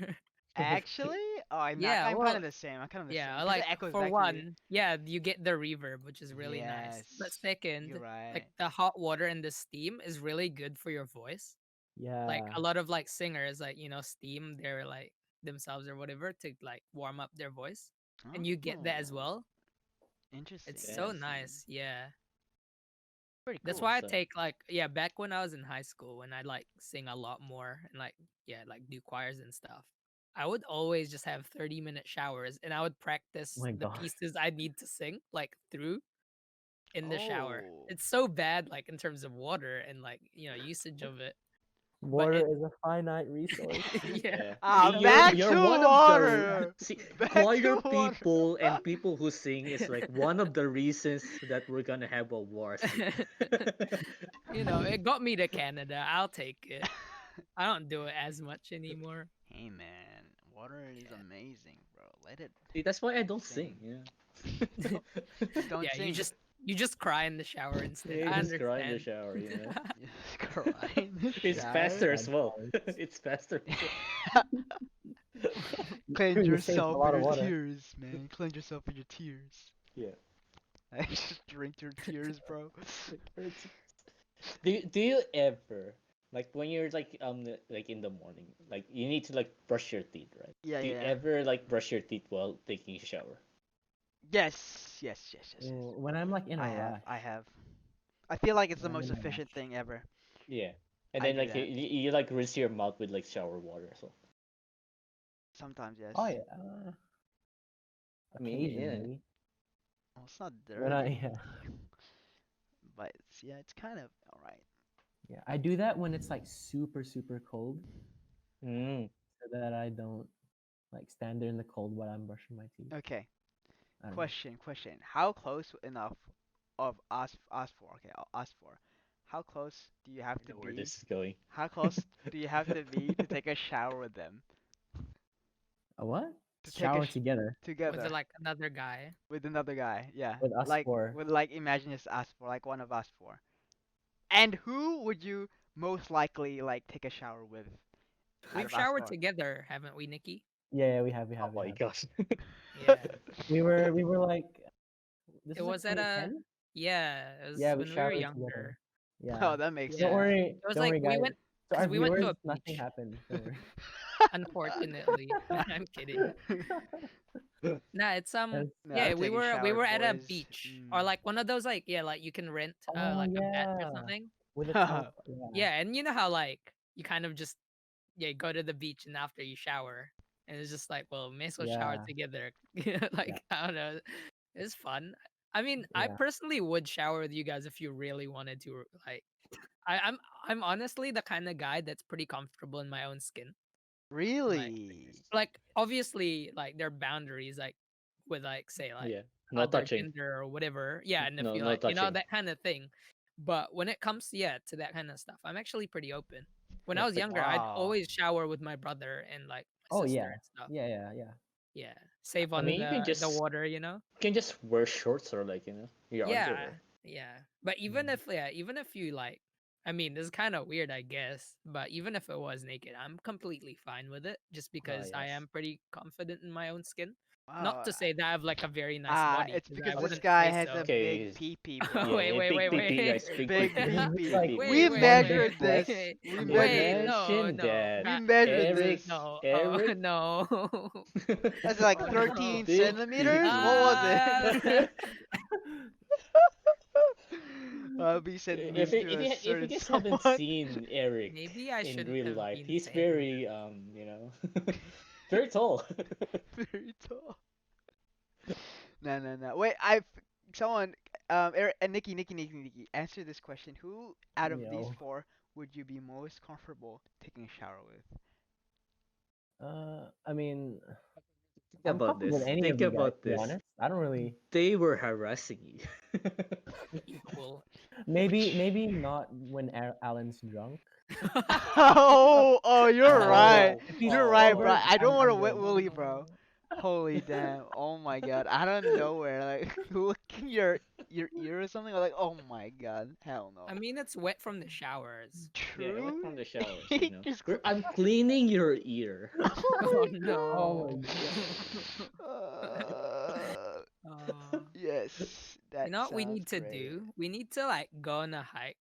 Actually, oh, I'm not. Yeah, I'm kind well, of the same. I'm kind of the same yeah, because it like echoes for back to you. one, yeah, you get the reverb, which is really nice. But Yes, you're second, like right. the hot water and the steam is really good for your voice. Like yeah. a lot of like singers, like steam their like themselves or whatever to like warm up their voice, and you get that as Oh, well. interesting, It's so Damn. interesting. nice. Yeah. Pretty That's cool. why I So take like back when I was in high school when I like sing a lot more and like like do choirs and stuff. I would always just have 30-minute showers and I would Oh practice my the god. pieces I need to sing like through in the shower. Oh, It's so bad like in terms of water and like usage of it. But Water is a finite resource. yeah. yeah. ah, You're back you're to one of the water. see Back choir to water. people and people who sing is like one of the reasons that we're gonna have a war soon. It got me to Canada. I'll take it. I don't do it as much anymore. Hey man, water is Yeah. amazing, bro. Let it See, that's why I don't sing. sing. Yeah. Don't, just don't Yeah, you sing. just cry in the shower instead. Yeah, I just cry in the understand. shower. Just cry in the It's shower. faster Sad as well. times. It's faster as well. Cleanse You saved a yourself with lot of your water. tears, man. Cleanse yourself with your tears. Yeah. I just drink your tears, bro. Do you ever like when you're like in the morning, like you need to like brush your teeth, right? Yeah, Do you yeah. ever like brush your teeth while taking a shower? Yes, yes, yes, yes, yes. When I'm like in I a have, rush. I have. I feel like it's the When I'm most in a efficient rush. thing ever. Yeah. And I then do like you, that. you like rinse your mouth with like shower water. So Sometimes, yes. Oh yeah. I mean, yeah. Occasionally. Well, it's not When I dirty, yeah. but yeah, it's kind of alright. Yeah. I do that when it's like super, super cold. Mm. So that I don't like stand there in the cold while I'm brushing my teeth. Okay. I don't know. Question. How close enough of us four? Okay, us four. How close do you have I to know where be? this is going. How close do you have to be to take a shower with them? A what? To take a Shower together Was together it like another guy? with another guy? Yeah. with us Like four. with like imagine it's us four, like one of us four. And who would you most likely like take a shower with out We've of us showered four? together, haven't we, Nikki? Yeah, we have, Oh my have. gosh. Yeah. We were like, this It was like was at a 2010. it was Yeah, we when we were showered together. younger. Yeah. Oh, that makes Don't Yeah. sense. worry, It was don't like worry, we guys. went To our because we went to viewers, a nothing beach. happened. Don't worry. Unfortunately. I'm kidding. Nah, it's No, yeah, I've we taken were we showers, were at a boys. beach or like one of those like like you can rent Oh like a bed or yeah, something. with a tele. Yeah, Yeah, and you know how like you kind of just go to the beach and after you shower and it's just like, well, may as well shower yeah, together. yeah, Like I don't know. It's fun. I mean, I yeah. personally would shower with you guys if you really wanted to like I'm honestly the kind of guy that's pretty comfortable in my own skin. Like Really? obviously like there are boundaries like with like say like Yeah. No other touching. gender or whatever. Yeah, and if No you no like touching. that kind of thing. But when it comes to that kind of stuff, I'm actually pretty open. When I That's was like younger, I'd Wow. always shower with my brother and like my Oh sister yeah, and stuff. yeah. Yeah. Save I on mean the water. you can just wear shorts or like, your Yeah, underwear. yeah. But Mm. even if you like, I mean, this is kind of weird, I guess. But even if it was naked, I'm completely fine with it, just Ah because I yes. am pretty confident in my own skin. Not Wow. to say that I have like a very nice body, It's because because I this wouldn't guy say has a so. big Okay. pee-pee, Yeah, bro. Wait, yeah, wait, big wait, PP wait, guys, big Big PP. It's pee-pee. like Big We wait, PP. wait, one big measured wait, this. flex wait, We on your measured wait, dick. this. no, Imagine no, that. We not, measured Eric this. no, oh, Eric no, That's like oh, no. 13 big centimeters? What PP. was it? Ah, I'll be sending this to a If you certain guys haven't someone. seen Eric maybe I in shouldn't real have life, been he's saying very very tall. Very tall. No, no, no. Wait, I someone And Nikki, answer this question. Who out of these Yo. four would you be most comfortable taking a shower with? I mean, Think I'm about comfortable this. with any of Think you guys, about to be this. honest. I don't really. They were harassing you. Equal. Maybe not when Alan's drunk. Oh, you're But right. Oh, if he's You're right, oh, bro. sober, I don't want I'm to wet good. willy, bro. Holy damn. Oh my god. I don't know where like looking your ear or something. I'm like, oh my god. Hell I no. mean, it's wet from the showers. yeah, I went True. from the showers. Just I'm cleaning your ear. Oh oh Oh no. my god. my god. uh, Yes, you that know what we sounds need to great. do? We need to like go on a hike,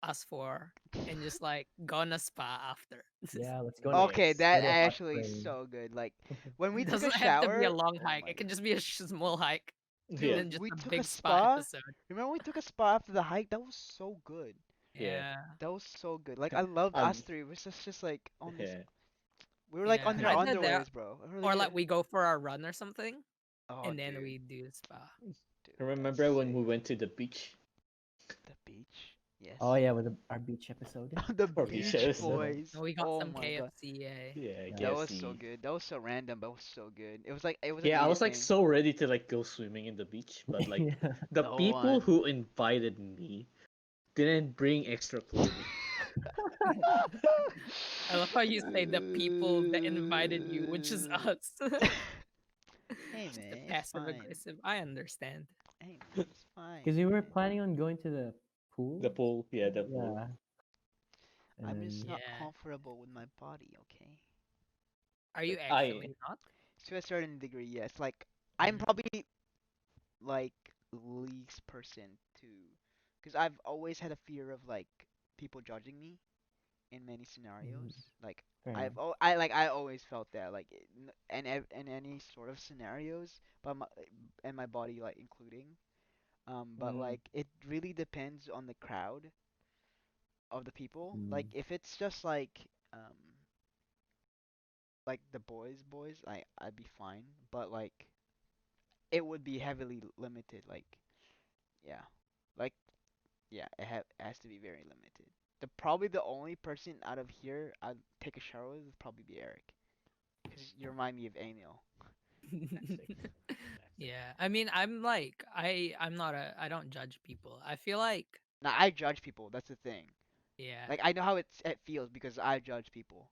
us four, and just like go on a spa after. Yeah, let's go. Okay, Yes. that Go to a hot actually is spring. so good. Like when we It took a doesn't have to be a shower, long oh hike. my It can god. just be a small hike, and Yeah. Dude, then just we a took a big spa spa. episode. Remember we took a spa after the hike? That was so good. Yeah. Yeah, That was so good. Like I loved us Um. three. We was just like on this. Yeah. We were like yeah. on our Either that, underwears, bro. We were or like, like we go for a run or something, oh, and then dude, we do the spa. dude, that's Remember when sick. we went to the beach? The beach, yes. Oh yeah, with our beach episode. The Or beach Beach episode? Boys. And we got Oh some my god, KFC. Yeah. Yeah, Yeah. that was so KFC. good. That was so random, but it was so good. It was like it was a Yeah, I needed was like thing. so ready to like go swimming in the beach, but like Yeah. the No people one. who invited me didn't bring extra clothing. I love how you say the people that invited you, which is us. Hey Just the man, it's passive fine. aggressive. I understand. Hey man, it's fine, Because we were man. planning on going to the The pool. pool, yeah, the pool. Yeah. And I'm just then not Yeah. comfortable with my body, okay? Are you I actually not? To a certain degree, yes. Like I'm probably like least person to, because I've always had a fear of like people judging me in many mm, scenarios. Like fair enough. I always felt that like in any sort of scenarios, but and my body like including. But mm, like it really depends on the crowd of the people. Like Mm. if it's just like the boys, I'd be fine. But like it would be heavily limited. Like yeah, like yeah, it has to be very limited. Probably the only person out of here I'd take a shower with would probably be Eric, because you remind me of Emil. classic. Classic. Yeah. I mean, I'm not a I don't judge people. I feel like Now I judge people. That's the thing. yeah. Like I know how it feels because I judge people.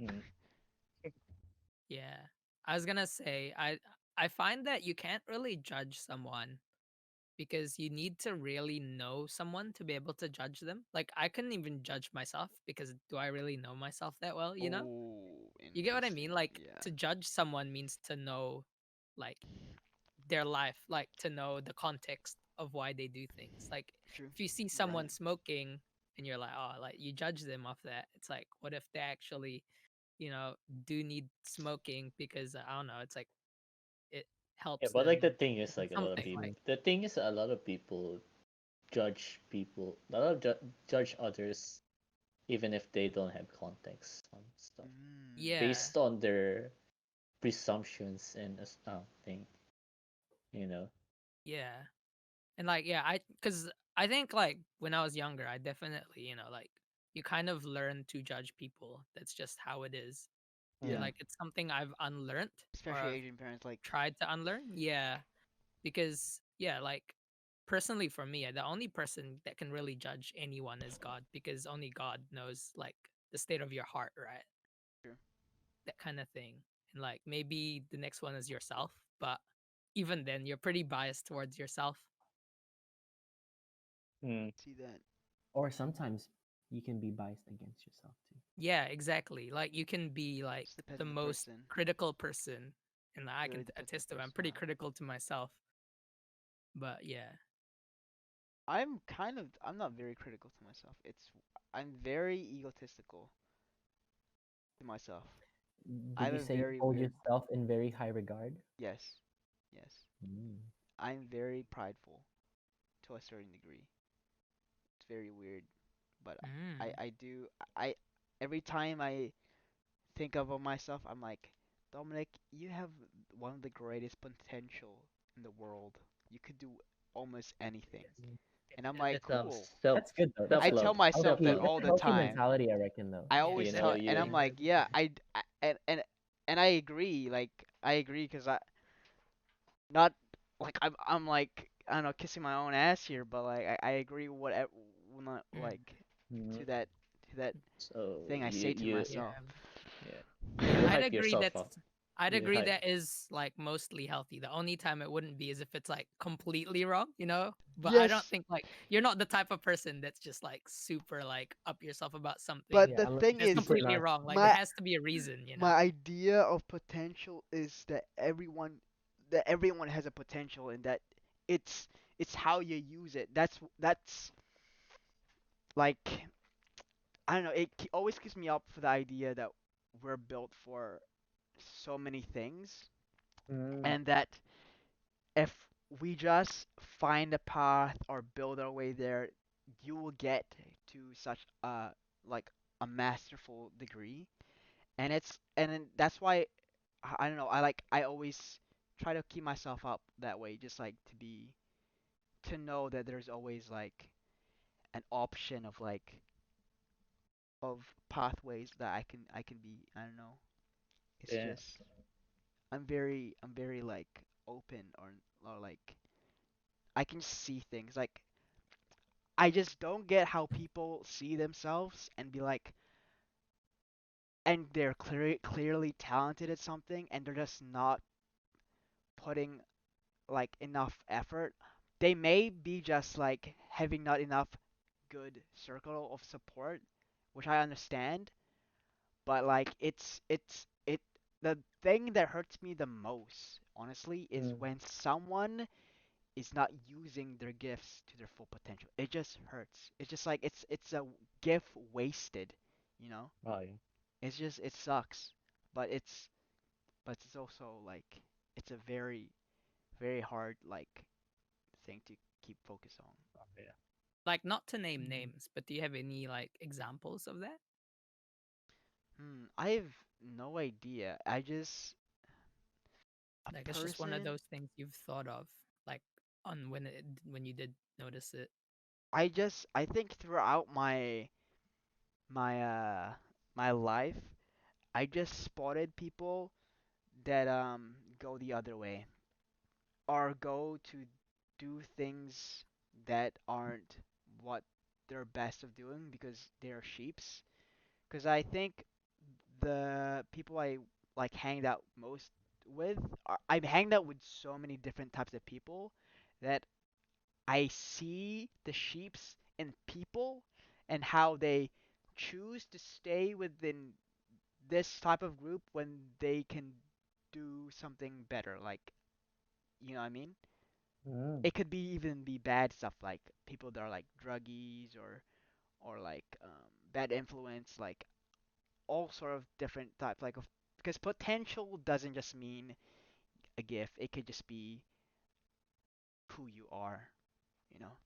Mm. Yeah. I was going to say I find that you can't really judge someone because you need to really know someone to be able to judge them. Like I couldn't even judge myself because do I really know myself that well, you know? Oh, You get what I interesting. mean? Like Yeah. to judge someone means to know like their life, like to know the context of why they do things. Like True. if you see You're right. someone smoking and you're like, oh, like you judge them off that. It's like, what if they actually, you know, do need smoking because I don't know, it's like it Yeah, helps but like the them thing is, like a lot of something people. like The thing is, a lot of people judge people. A lot of judge others, even if they don't have context on stuff, Mm. yeah, based on their presumptions and thing. You know. yeah. And like yeah, I cuz I think like when I was younger, I definitely, you know, like you kind of learn to judge people. That's just how it is. And Yeah. Mm. like it's something I've unlearned or Especially I've Asian parents, like. tried to unlearn. Yeah, because yeah, like personally for me, the only person that can really judge anyone is God because only God knows like the state of your heart, right? True. That kind of thing. And like maybe the next one is yourself, but even then you're pretty biased towards yourself. Mm. See that. Or sometimes you can be biased against yourself too. Yeah, exactly. Like you can be like Just depends the on the most person. critical person and I Really can depends on attest the to it. I'm person. pretty Huh? critical to myself. But yeah. I'm not very critical to myself. I'm very egotistical to myself. I Did have you a say you very hold weird. yourself in very high regard? Yes. Yes. Mm. I'm very prideful to a certain degree. It's very weird, but Mm. I do I every time I think of myself, I'm like, Dominic, you have one of the greatest potential in the world. You could do almost anything. Mm. And I'm like, It's cool. That's good though. self I That's a tell love. myself healthy. that That's all a the healthy time. mentality, I reckon. Though. I Yeah, always You tell, know, and definitely. I'm you like, yeah, and I agree. Like, I agree because I not like I'm like I don't know kissing my own ass here, but like I agree whatever Mm, like Mhm. to that So thing I you say to you yeah. myself. yeah Yeah, you I'd hype agree yourself up. I'd You agree hype. that is like mostly healthy. The only time it wouldn't be is if it's like completely wrong, you know? But I don't Yes, think like you're not the type of person that's just like super like up yourself about something but Yeah, the I'm thing that's is, super completely narc. wrong. Like there my has to be a reason, you know? my idea of potential is that everyone has a potential and that it's it's how you use it. That's like I don't know. Always keeps me up for the idea that we're built for so many things, Mm. and that if we just find a path or build our way there, you will get to such a like a masterful degree. And then that's why I don't know. I always try to keep myself up that way, just like to know that there's always like an option of pathways that I can be. I don't know. It's Yeah. just I'm very like open or like I can see things like I just don't get how people see themselves and be like and they're clearly talented at something and they're just not putting like enough effort. They may be just like having not enough good circle of support, which I understand, but like it the thing that hurts me the most, honestly, is Mm. when someone is not using their gifts to their full potential. It just hurts. It's just like it's a gift wasted, you know? Oh yeah. It's just it sucks. But it's also like it's a very hard like thing to keep focus on. Oh, yeah. Like not to name Mm. names, but do you have any like examples of that? I have no idea. I just a Like it's just one of person those things you've thought of like on when you did notice it. I think throughout my my life I just spotted people that go the other way or go to do things that aren't what they're best of doing because they're sheeps. Because I think the people I like hanged out most with, I've hanged out with so many different types of people that I see the sheeps in people and how they choose to stay within this type of group when they can do something better. Like, you know what I mean? Mm. It could be even be bad stuff like people that are like druggies or like bad influence, like all sort of different types like of because potential doesn't just mean a gift. It could just be who you are, you know.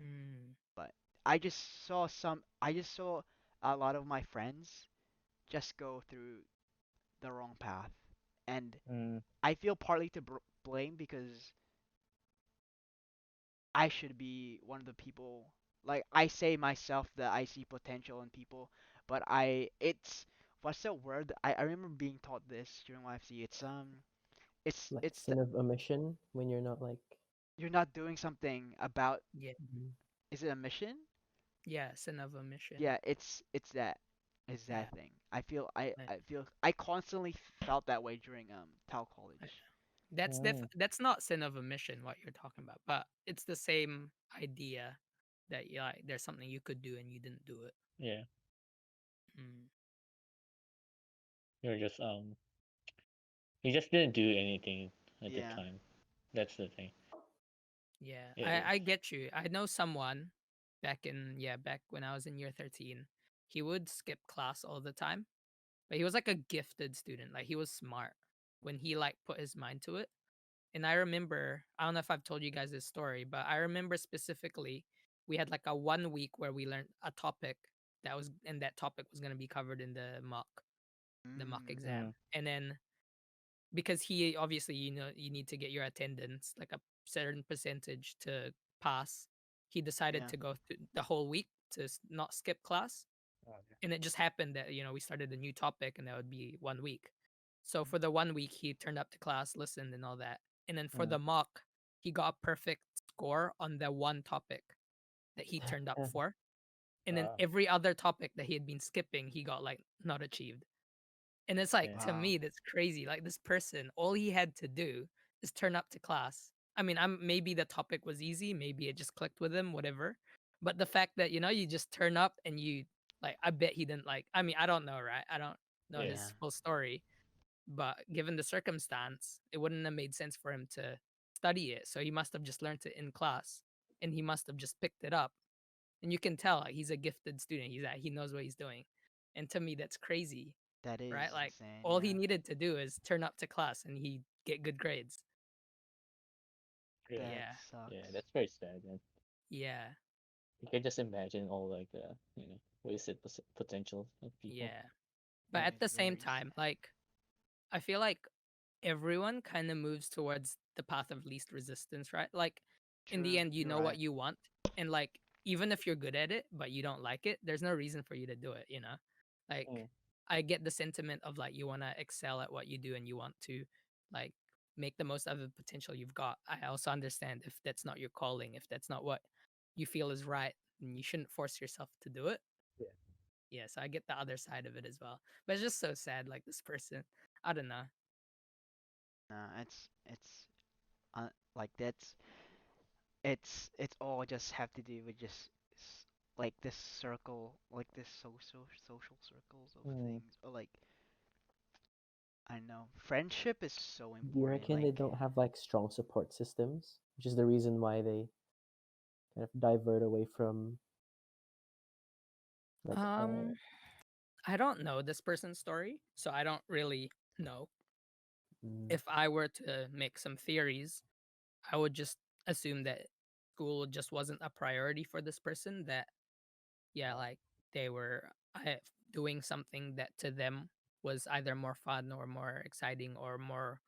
Mm, But I just saw a lot of my friends just go through the wrong path, and Mm. I feel partly to blame because I should be one of the people. Like I say myself that I see potential in people, but it's what's the word? I remember being taught this during YFC. Like It's the, sin of omission when you're not like. you're not doing something about. yeah. Mhm. Is it a mission? Yeah, sin of omission. Yeah, it's Yeah. that thing. I- I feel I constantly felt that way during Tau I- College. Mm. that's not sin of omission what you're talking about, but it's the same idea that yeah, like, there's something you could do and you didn't do it. Yeah. Mm, You're just you just didn't do anything at the Yeah. time. That's the thing. yeah, It, I get you. I know someone back when I was in year 13. He would skip class all the time, but he was like a gifted student. Like he was smart when he like put his mind to it. And I remember, I don't know if I've told you guys this story, but I remember specifically we had like a 1 week where we learned a topic and that topic was going to be covered in the mock Mm. exam. mm, And then because he obviously, you know, you need to get your attendance, like a certain percentage to pass, he decided Yeah. to go through the whole week to not skip class. Okay. And it just happened that we started a new topic, and that would be 1 week. So Mm. for the 1 week, he turned up to class, listened, and all that. And then for the Mm. mock, he got a perfect score on the one topic that he turned up for. And then Wow. every other topic that he had been skipping, he got like not achieved. And it's like, Yeah. to Wow. me, that's crazy. Like, this person, all he had to do is turn up to class. I mean, maybe the topic was easy, maybe it just clicked with him, whatever. But the fact that, you just turn up and you like, I bet he didn't like, I mean, I don't know, right? I don't know Yeah. Yeah. his full story, but given the circumstance, it wouldn't have made sense for him to study it. So he must have just learned it in class, and he must have just picked it up. And you can tell, like, he's a gifted student. He knows what he's doing. And to me, that's crazy, That right? is Like, insane. all he Yeah. needed to do is turn up to class and he get good grades. Yeah. That Yeah. Yeah. sucks. That's very sad, man. Yeah. You can just imagine all like the wasted potential of people. Yeah. But That at is the same very time, sad. like, I feel like everyone kind of moves towards the path of least resistance, right? Like, in the True. end, you You're know what right. you want. And, like, even if you're good at it, but you don't like it, there's no reason for you to do it? Like, Mm. I get the sentiment of, like, you want to excel at what you do and you want to, like, make the most of the potential you've got. I also understand if that's not your calling, if that's not what you feel is right, and you shouldn't force yourself to do it. Yeah. Yeah, so I get the other side of it as well. But it's just so sad, like, this person. I don't know. It's like it's all just have to do with just like this circle, like this social circles of Mm. things, or like I know friendship is so Do you important. reckon they Like don't have like strong support systems, which is the reason why they kind of divert away from like Um, I don't know this person's story, so I don't really know. mm, If I were to make some theories, I would just assume that school just wasn't a priority for this person. That, yeah, Wow. like, they were doing something that to them was either more fun or more exciting or more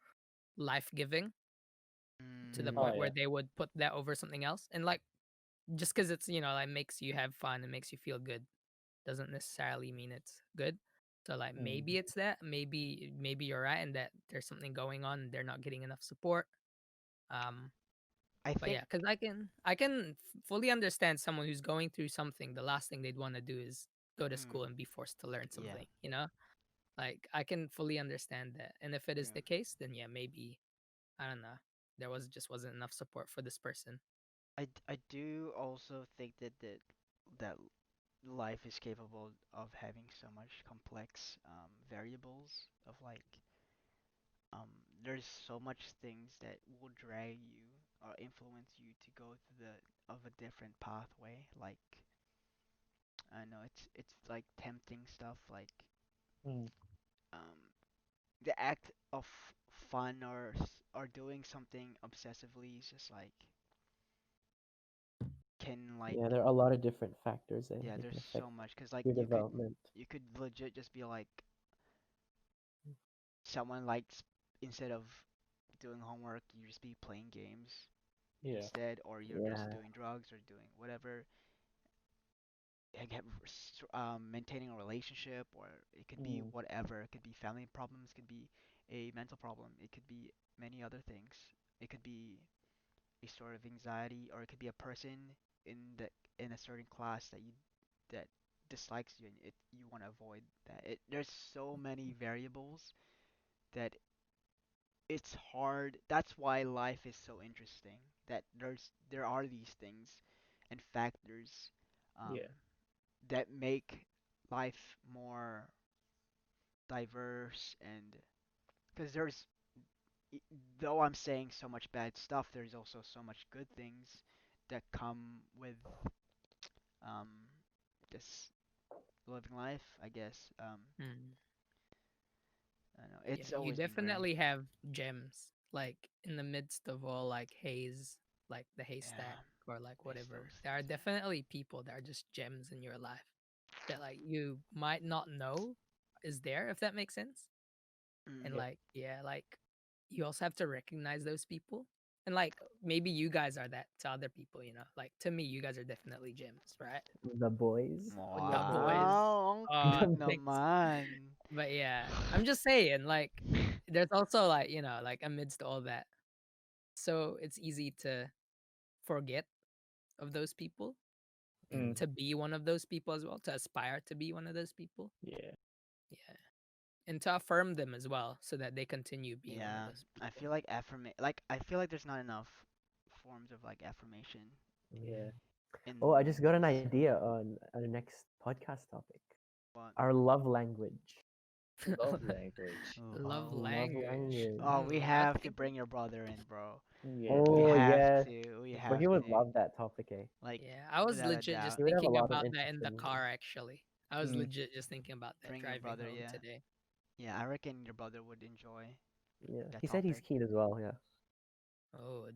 life giving, to the mm, Oh point yeah. where they would put that over something else. And, like, just because it's, like, makes you have fun and makes you feel good doesn't necessarily mean it's good. So, like, Mm. maybe it's that. Maybe you're right, and that there's something going on and they're not getting enough support. Um, I but think yeah, because I can fully understand someone who's going through something. The last thing they'd want to do is go to school mm, and be forced to learn yeah, something. Like, I can fully understand that. And if it is yeah. the case, then yeah, maybe, I don't know. There wasn't enough support for this person. I do also think that life is capable of having so much complex variables of like um there's so much things that will drag you or influence you to go to the of a different pathway. Like I know it's like tempting stuff like Mm. um the act of fun or doing something obsessively is just like can like yeah, there are a lot of different factors that yeah they there's can affect so much because like your development. you could legit just be like someone likes instead of doing homework you just be playing games Yeah. instead or you're just Yeah. doing drugs or doing whatever and maintaining a relationship or it could be Mm. whatever it could be family problems could be a mental problem it could be many other things it could be a sort of anxiety or it could be a person in the in a certain class that dislikes you and you want to avoid that there's so many variables that it's hard. That's why life is so interesting. That there are these things and factors um, Yeah. that make life more diverse and because e- though I'm saying so much bad stuff, there's also so much good things that come with um, this living life. I guess Hmm. I don't know Yeah, it's you always been very definitely have gems, like, in the midst of all, like, haze, like the haystack yeah. or like It's whatever. those There are things, man. definitely people that are just gems in your life that, like, you might not know is there, if that makes sense. And, Mm, Yeah. like, yeah, like, you also have to recognize those people. And like maybe you guys are that to other people, you know. Like to me, you guys are definitely gyms, right? The boys. The boys. Wow, Oh, The thanks. naman. But yeah, I'm just saying, like, there's also like, you know, like amidst all that, so it's easy to forget of those people and Mm, to be one of those people as well, to aspire to be one of those people. yeah. Yeah. And to affirm them as well so that they continue being one of Yeah, those I people. feel like I feel like there's not enough forms of like affirmation Mm. Yeah. in Oh, I just got an this idea on our next podcast topic. one. Our love language. Love language. Love Love language. language. Oh, we I was have to thinking, bring your brother in, bro. Yeah. We Oh have yes, to. We but have he would to. love that topic, eh? Like, yeah, I was without a legit doubt, just He would have a thinking lot of about that in the interesting. car actually. I was Mm, legit just thinking about that bring your driving brother. home Yeah, today. yeah. I reckon your brother would enjoy Yeah, that he said he's topic. keen as well. Yeah. Oh,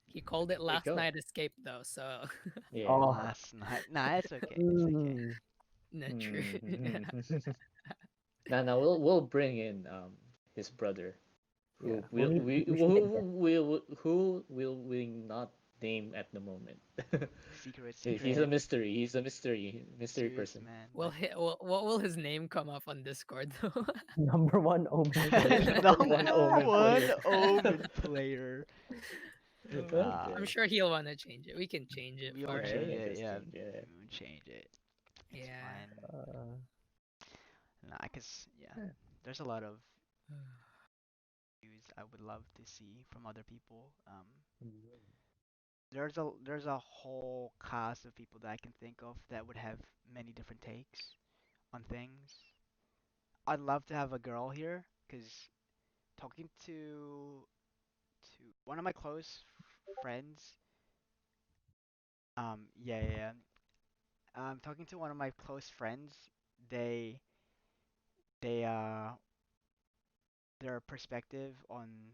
he called it there you last go. night escape though, so Yeah. Oh. Last night. Nah, it's okay. It's okay. Mm. not true. Mm. Now we'll bring in his brother, Yeah, who we'll will need. we We should get guests. who will we not name at the moment. Secret, He's a secret. mystery. He's a mystery Serious person. man. Well, what will his name come up on Discord though? Number one Omen Yeah, player. number one Number Omen one player. Omen player. Okay. I'm sure he'll want to change it. We can change it We will for Yeah, him. change yeah, it. just Yeah, change it. we will change it. It's Yeah. fine. Uh, Nah, cause yeah, there's a lot of views I would love to see from other people. There's a whole cast of people that I can think of that would have many different takes on things. I'd love to have a girl here, cause talking to one of my close friends. Yeah, yeah, yeah. Talking to one of my close friends. They they their perspective on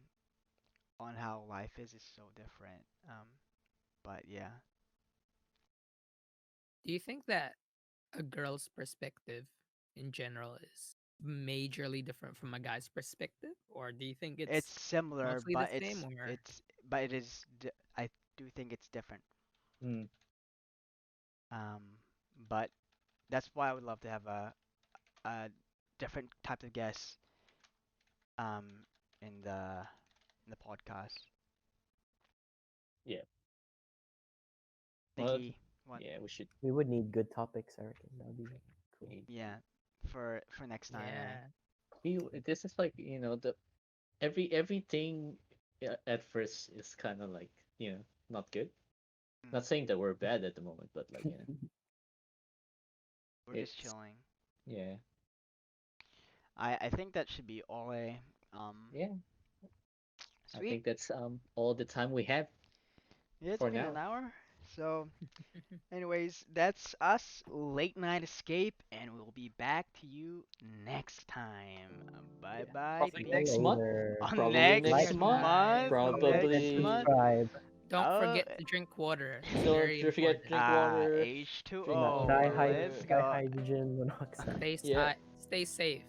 how life is so different. But yeah, Do you think that a girl's perspective in general is majorly different from a guy's perspective, or do you think it's it's similar, mostly the but same? Or it is I do think it's different. Mm, But that's why I would love to have a different type of guests um in the podcast. yeah. Well, Thinky, what? yeah, we should. we would need good topics. I reckon that'd be cool. Yeah, for next time, eh? yeah, This is like the everything at first is kind of like not good. Mm, Not saying that we're bad at the moment, but like we're just it's chilling. yeah, I think that should be all, eh? Um, yeah. I sweet. think that's all the time we have Yeah, it's for been an now. hour. So, anyways, that's us, Late Night Escape, and we'll be back to you next time. Bye Yeah, bye, probably See you next peeps. month. later. On Probably Like, next next month. guys. month, comment, and next Probably. month. subscribe. Don't Oh, forget to drink water. It's Don't very forget important. drink water. Drink H2O. Let's water. go. Hydrogen monoxide. Yeah, Stay safe.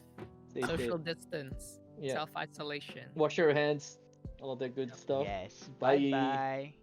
stay Social safe. distance. Yeah, Self isolation. wash your hands. All the good stuff. Yes. Bye Bye. bye.